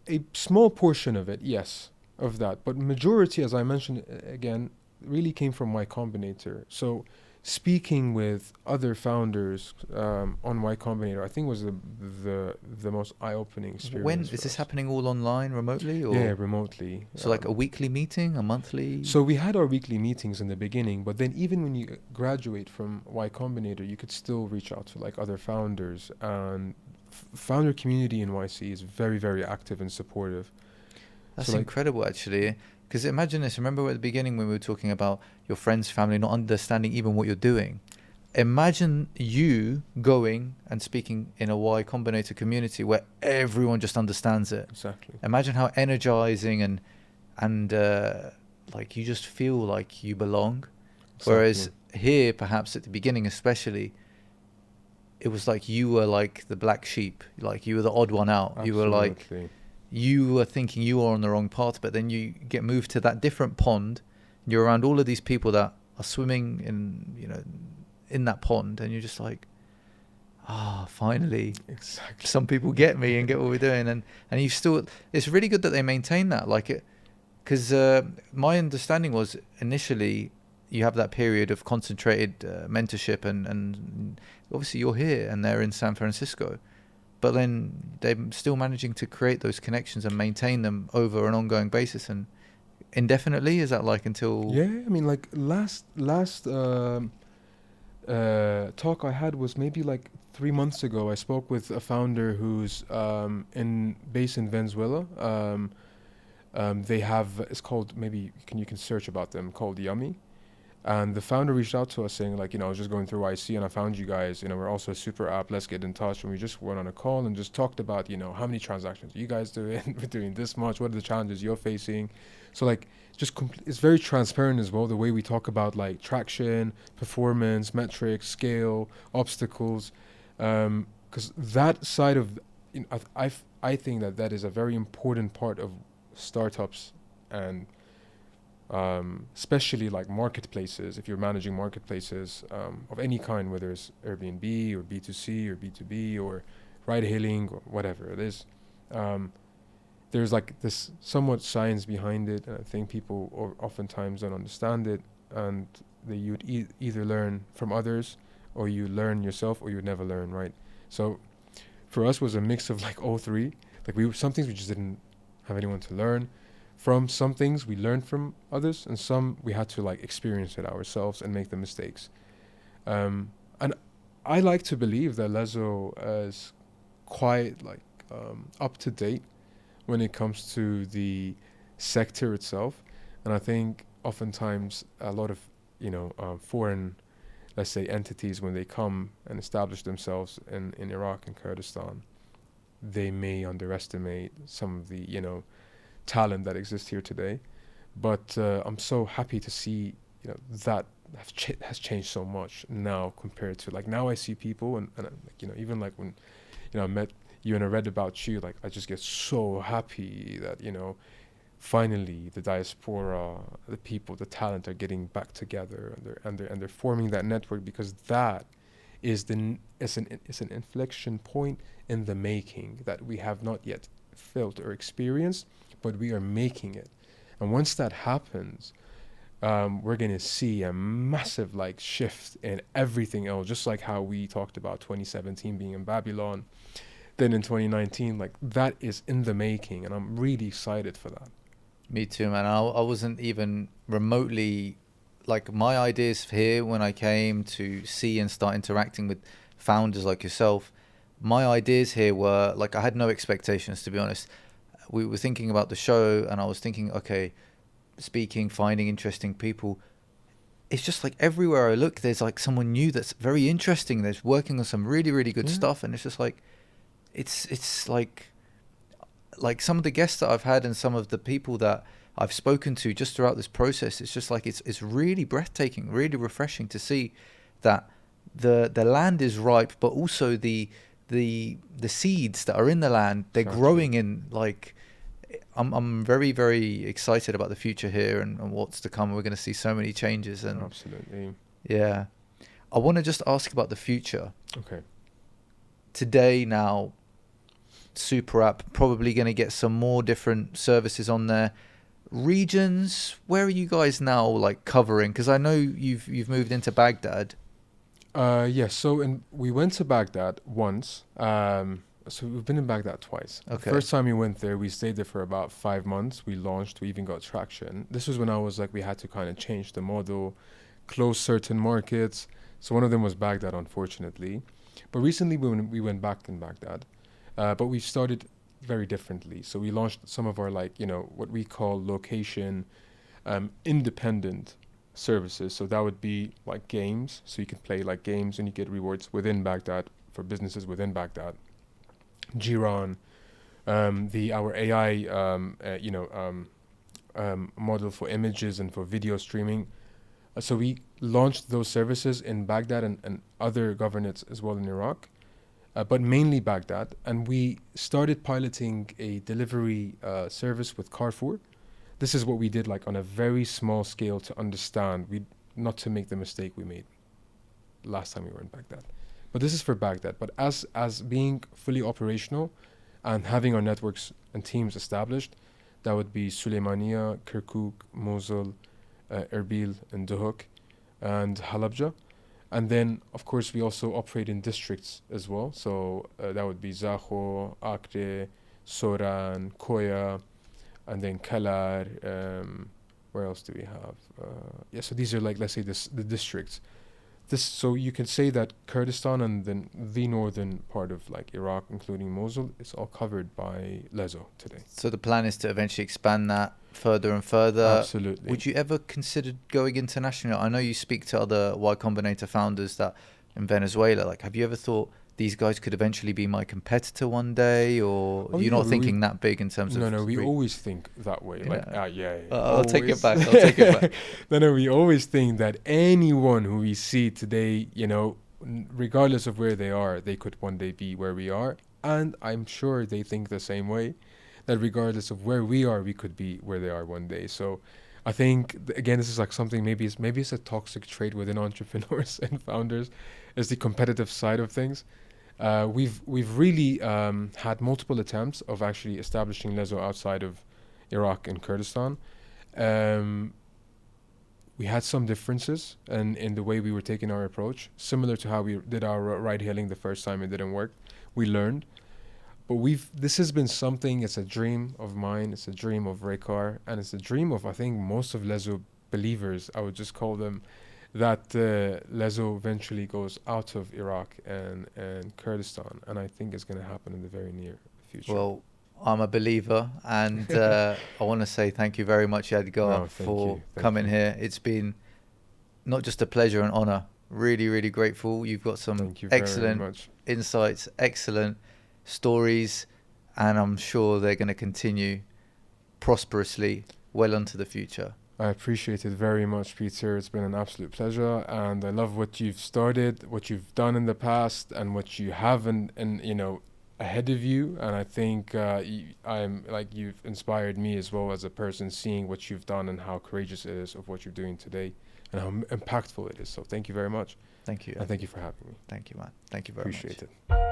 a small portion of it, yes, of that. But majority, as I mentioned again, really came from Y Combinator. So speaking with other founders on Y Combinator, I think was the most eye-opening experience. When is this happening? All online, remotely? Or? Yeah, remotely. So like a weekly meeting, a monthly? So we had our weekly meetings in the beginning, but then even when you graduate from Y Combinator, you could still reach out to, like, other founders. And founder community in YC is very, very active and supportive. That's incredible, actually. Because imagine this. Remember at the beginning when we were talking about your friends, family, not understanding even what you're doing. Imagine you going and speaking in a Y Combinator community where everyone just understands it. Exactly. Imagine how energizing and like you just feel like you belong. Exactly. Whereas here, perhaps at the beginning especially, it was like you were like the black sheep. Like you were the odd one out. Absolutely. You were like... You were thinking you were on the wrong path, but then you get moved to that different pond. And you're around all of these people that are swimming in that pond, and you're just like, finally, exactly. Some people get me and get what we're doing, and you still. It's really good that they maintain that, like it, because my understanding was initially you have that period of concentrated mentorship, and obviously you're here and they're in San Francisco. But then they're still managing to create those connections and maintain them over an ongoing basis and indefinitely. Is that like until? Yeah, I mean, like last talk I had was maybe like 3 months ago. I spoke with a founder who's based in Venezuela. They have, it's called, maybe you can search about them, called Yummy. And the founder reached out to us saying, like, I was just going through IC and I found you guys, we're also a super app, let's get in touch. And we just went on a call and just talked about, how many transactions are you guys doing? We're doing this much. What are the challenges you're facing? So like, it's very transparent as well, the way we talk about like traction, performance, metrics, scale, obstacles. Because that side of, I think that is a very important part of startups, and especially like marketplaces. If you're managing marketplaces of any kind, whether it's Airbnb or B2C or B2B or ride hailing or whatever it is, there's like this somewhat science behind it, and I think people oftentimes don't understand it, and you'd either learn from others or you learn yourself, or you would never learn, right? So for us was a mix of like all three. Like some things we just didn't have anyone to learn from. Some things we learned from others, and some we had to like experience it ourselves and make the mistakes. And I like to believe that Lezzoo is quite like up to date when it comes to the sector itself. And I think oftentimes a lot of foreign, let's say, entities, when they come and establish themselves in Iraq and Kurdistan, they may underestimate some of the talent that exists here today. But I'm so happy to see that has changed so much now compared to like now I see people and like, even like when I met you and I read about you, like I just get so happy that finally the diaspora, the people, the talent are getting back together, and they're forming that network, because that is it's an inflection point in the making that we have not yet felt or experienced, but we are making it. And once that happens, we're going to see a massive like shift in everything else, just like how we talked about 2017 being in Babylon, then in 2019, like that is in the making, and I'm really excited for that. Me too, man. I wasn't even remotely, like my ideas here when I came to see and start interacting with founders like yourself, my ideas here were like, I had no expectations, to be honest. We were thinking about the show and I was thinking, okay, speaking, finding interesting people. It's just like everywhere I look, there's like someone new that's very interesting. That's working on some really, really good stuff. And it's just like, it's like some of the guests that I've had and some of the people that I've spoken to just throughout this process, it's just like it's really breathtaking, really refreshing to see that the land is ripe, but also the seeds that are in the land, they're growing in like. I'm very, very excited about the future here and what's to come. We're going to see so many changes. And absolutely. Yeah. I want to just ask about the future. Okay. Today now, super app, probably going to get some more different services on there. Regions, where are you guys now like covering? Because I know you've moved into Baghdad. Yes. So we went to Baghdad once. So we've been in Baghdad twice. Okay. First time we went there, we stayed there for about 5 months. We launched, we even got traction. This was when I was like, we had to kind of change the model, close certain markets. So one of them was Baghdad, unfortunately. But recently we went back in Baghdad. But we started very differently. So we launched some of our like, what we call location independent services. So that would be like games. So you can play like games and you get rewards within Baghdad for businesses within Baghdad. Jiran, our AI, model for images and for video streaming. So we launched those services in Baghdad and other governorates as well in Iraq, but mainly Baghdad. And we started piloting a delivery service with Carrefour. This is what we did like on a very small scale to understand, not to make the mistake we made last time we were in Baghdad. But this is for Baghdad. But as being fully operational and having our networks and teams established, that would be Suleymaniya, Kirkuk, Mosul, Erbil, and Duhok, and Halabja. And then, of course, we also operate in districts as well. So that would be Zakho, Acre, Soran, Koya, and then Kalar. Where else do we have? So these are like, let's say, the districts. So you can say that Kurdistan and then the northern part of like Iraq, including Mosul, is all covered by Lezzoo today. So the plan is to eventually expand that further and further. Absolutely. Would you ever consider going international? I know you speak to other Y Combinator founders that in Venezuela. Like, have you ever thought these guys could eventually be my competitor one day, or you're not thinking that big in terms of? No, we always think that way. Yeah. Like, I'll take it back. I'll take it back. No, we always think that anyone who we see today, you know, regardless of where they are, they could one day be where we are. And I'm sure they think the same way, that regardless of where we are, we could be where they are one day. So I think, again, this is like something, maybe it's a toxic trait within entrepreneurs and founders, is the competitive side of things. We've really had multiple attempts of actually establishing Lezzoo outside of Iraq and Kurdistan. We had some differences in the way we were taking our approach, similar to how we did our ride hailing the first time. It didn't work. We learned. But this has been something, it's a dream of mine, it's a dream of Raykar, and it's a dream of, I think, most of Lezzoo believers, I would just call them, that Lezzoo eventually goes out of Iraq and Kurdistan. And I think it's going to happen in the very near future. Well, I'm a believer, and I want to say thank you very much, Yadgar, for coming here. It's been not just a pleasure and honor, really, really grateful. You've got some excellent insights, excellent stories, and I'm sure they're going to continue prosperously well into the future. I appreciate it very much, Peter. It's been an absolute pleasure, and I love what you've started, what you've done in the past, and what you have and you know, ahead of you. And I think you've inspired me as well as a person, seeing what you've done and how courageous it is of what you're doing today and how impactful it is. So thank you very much. Thank you. And thank you for having me. Thank you, man. Thank you very much. Appreciate it.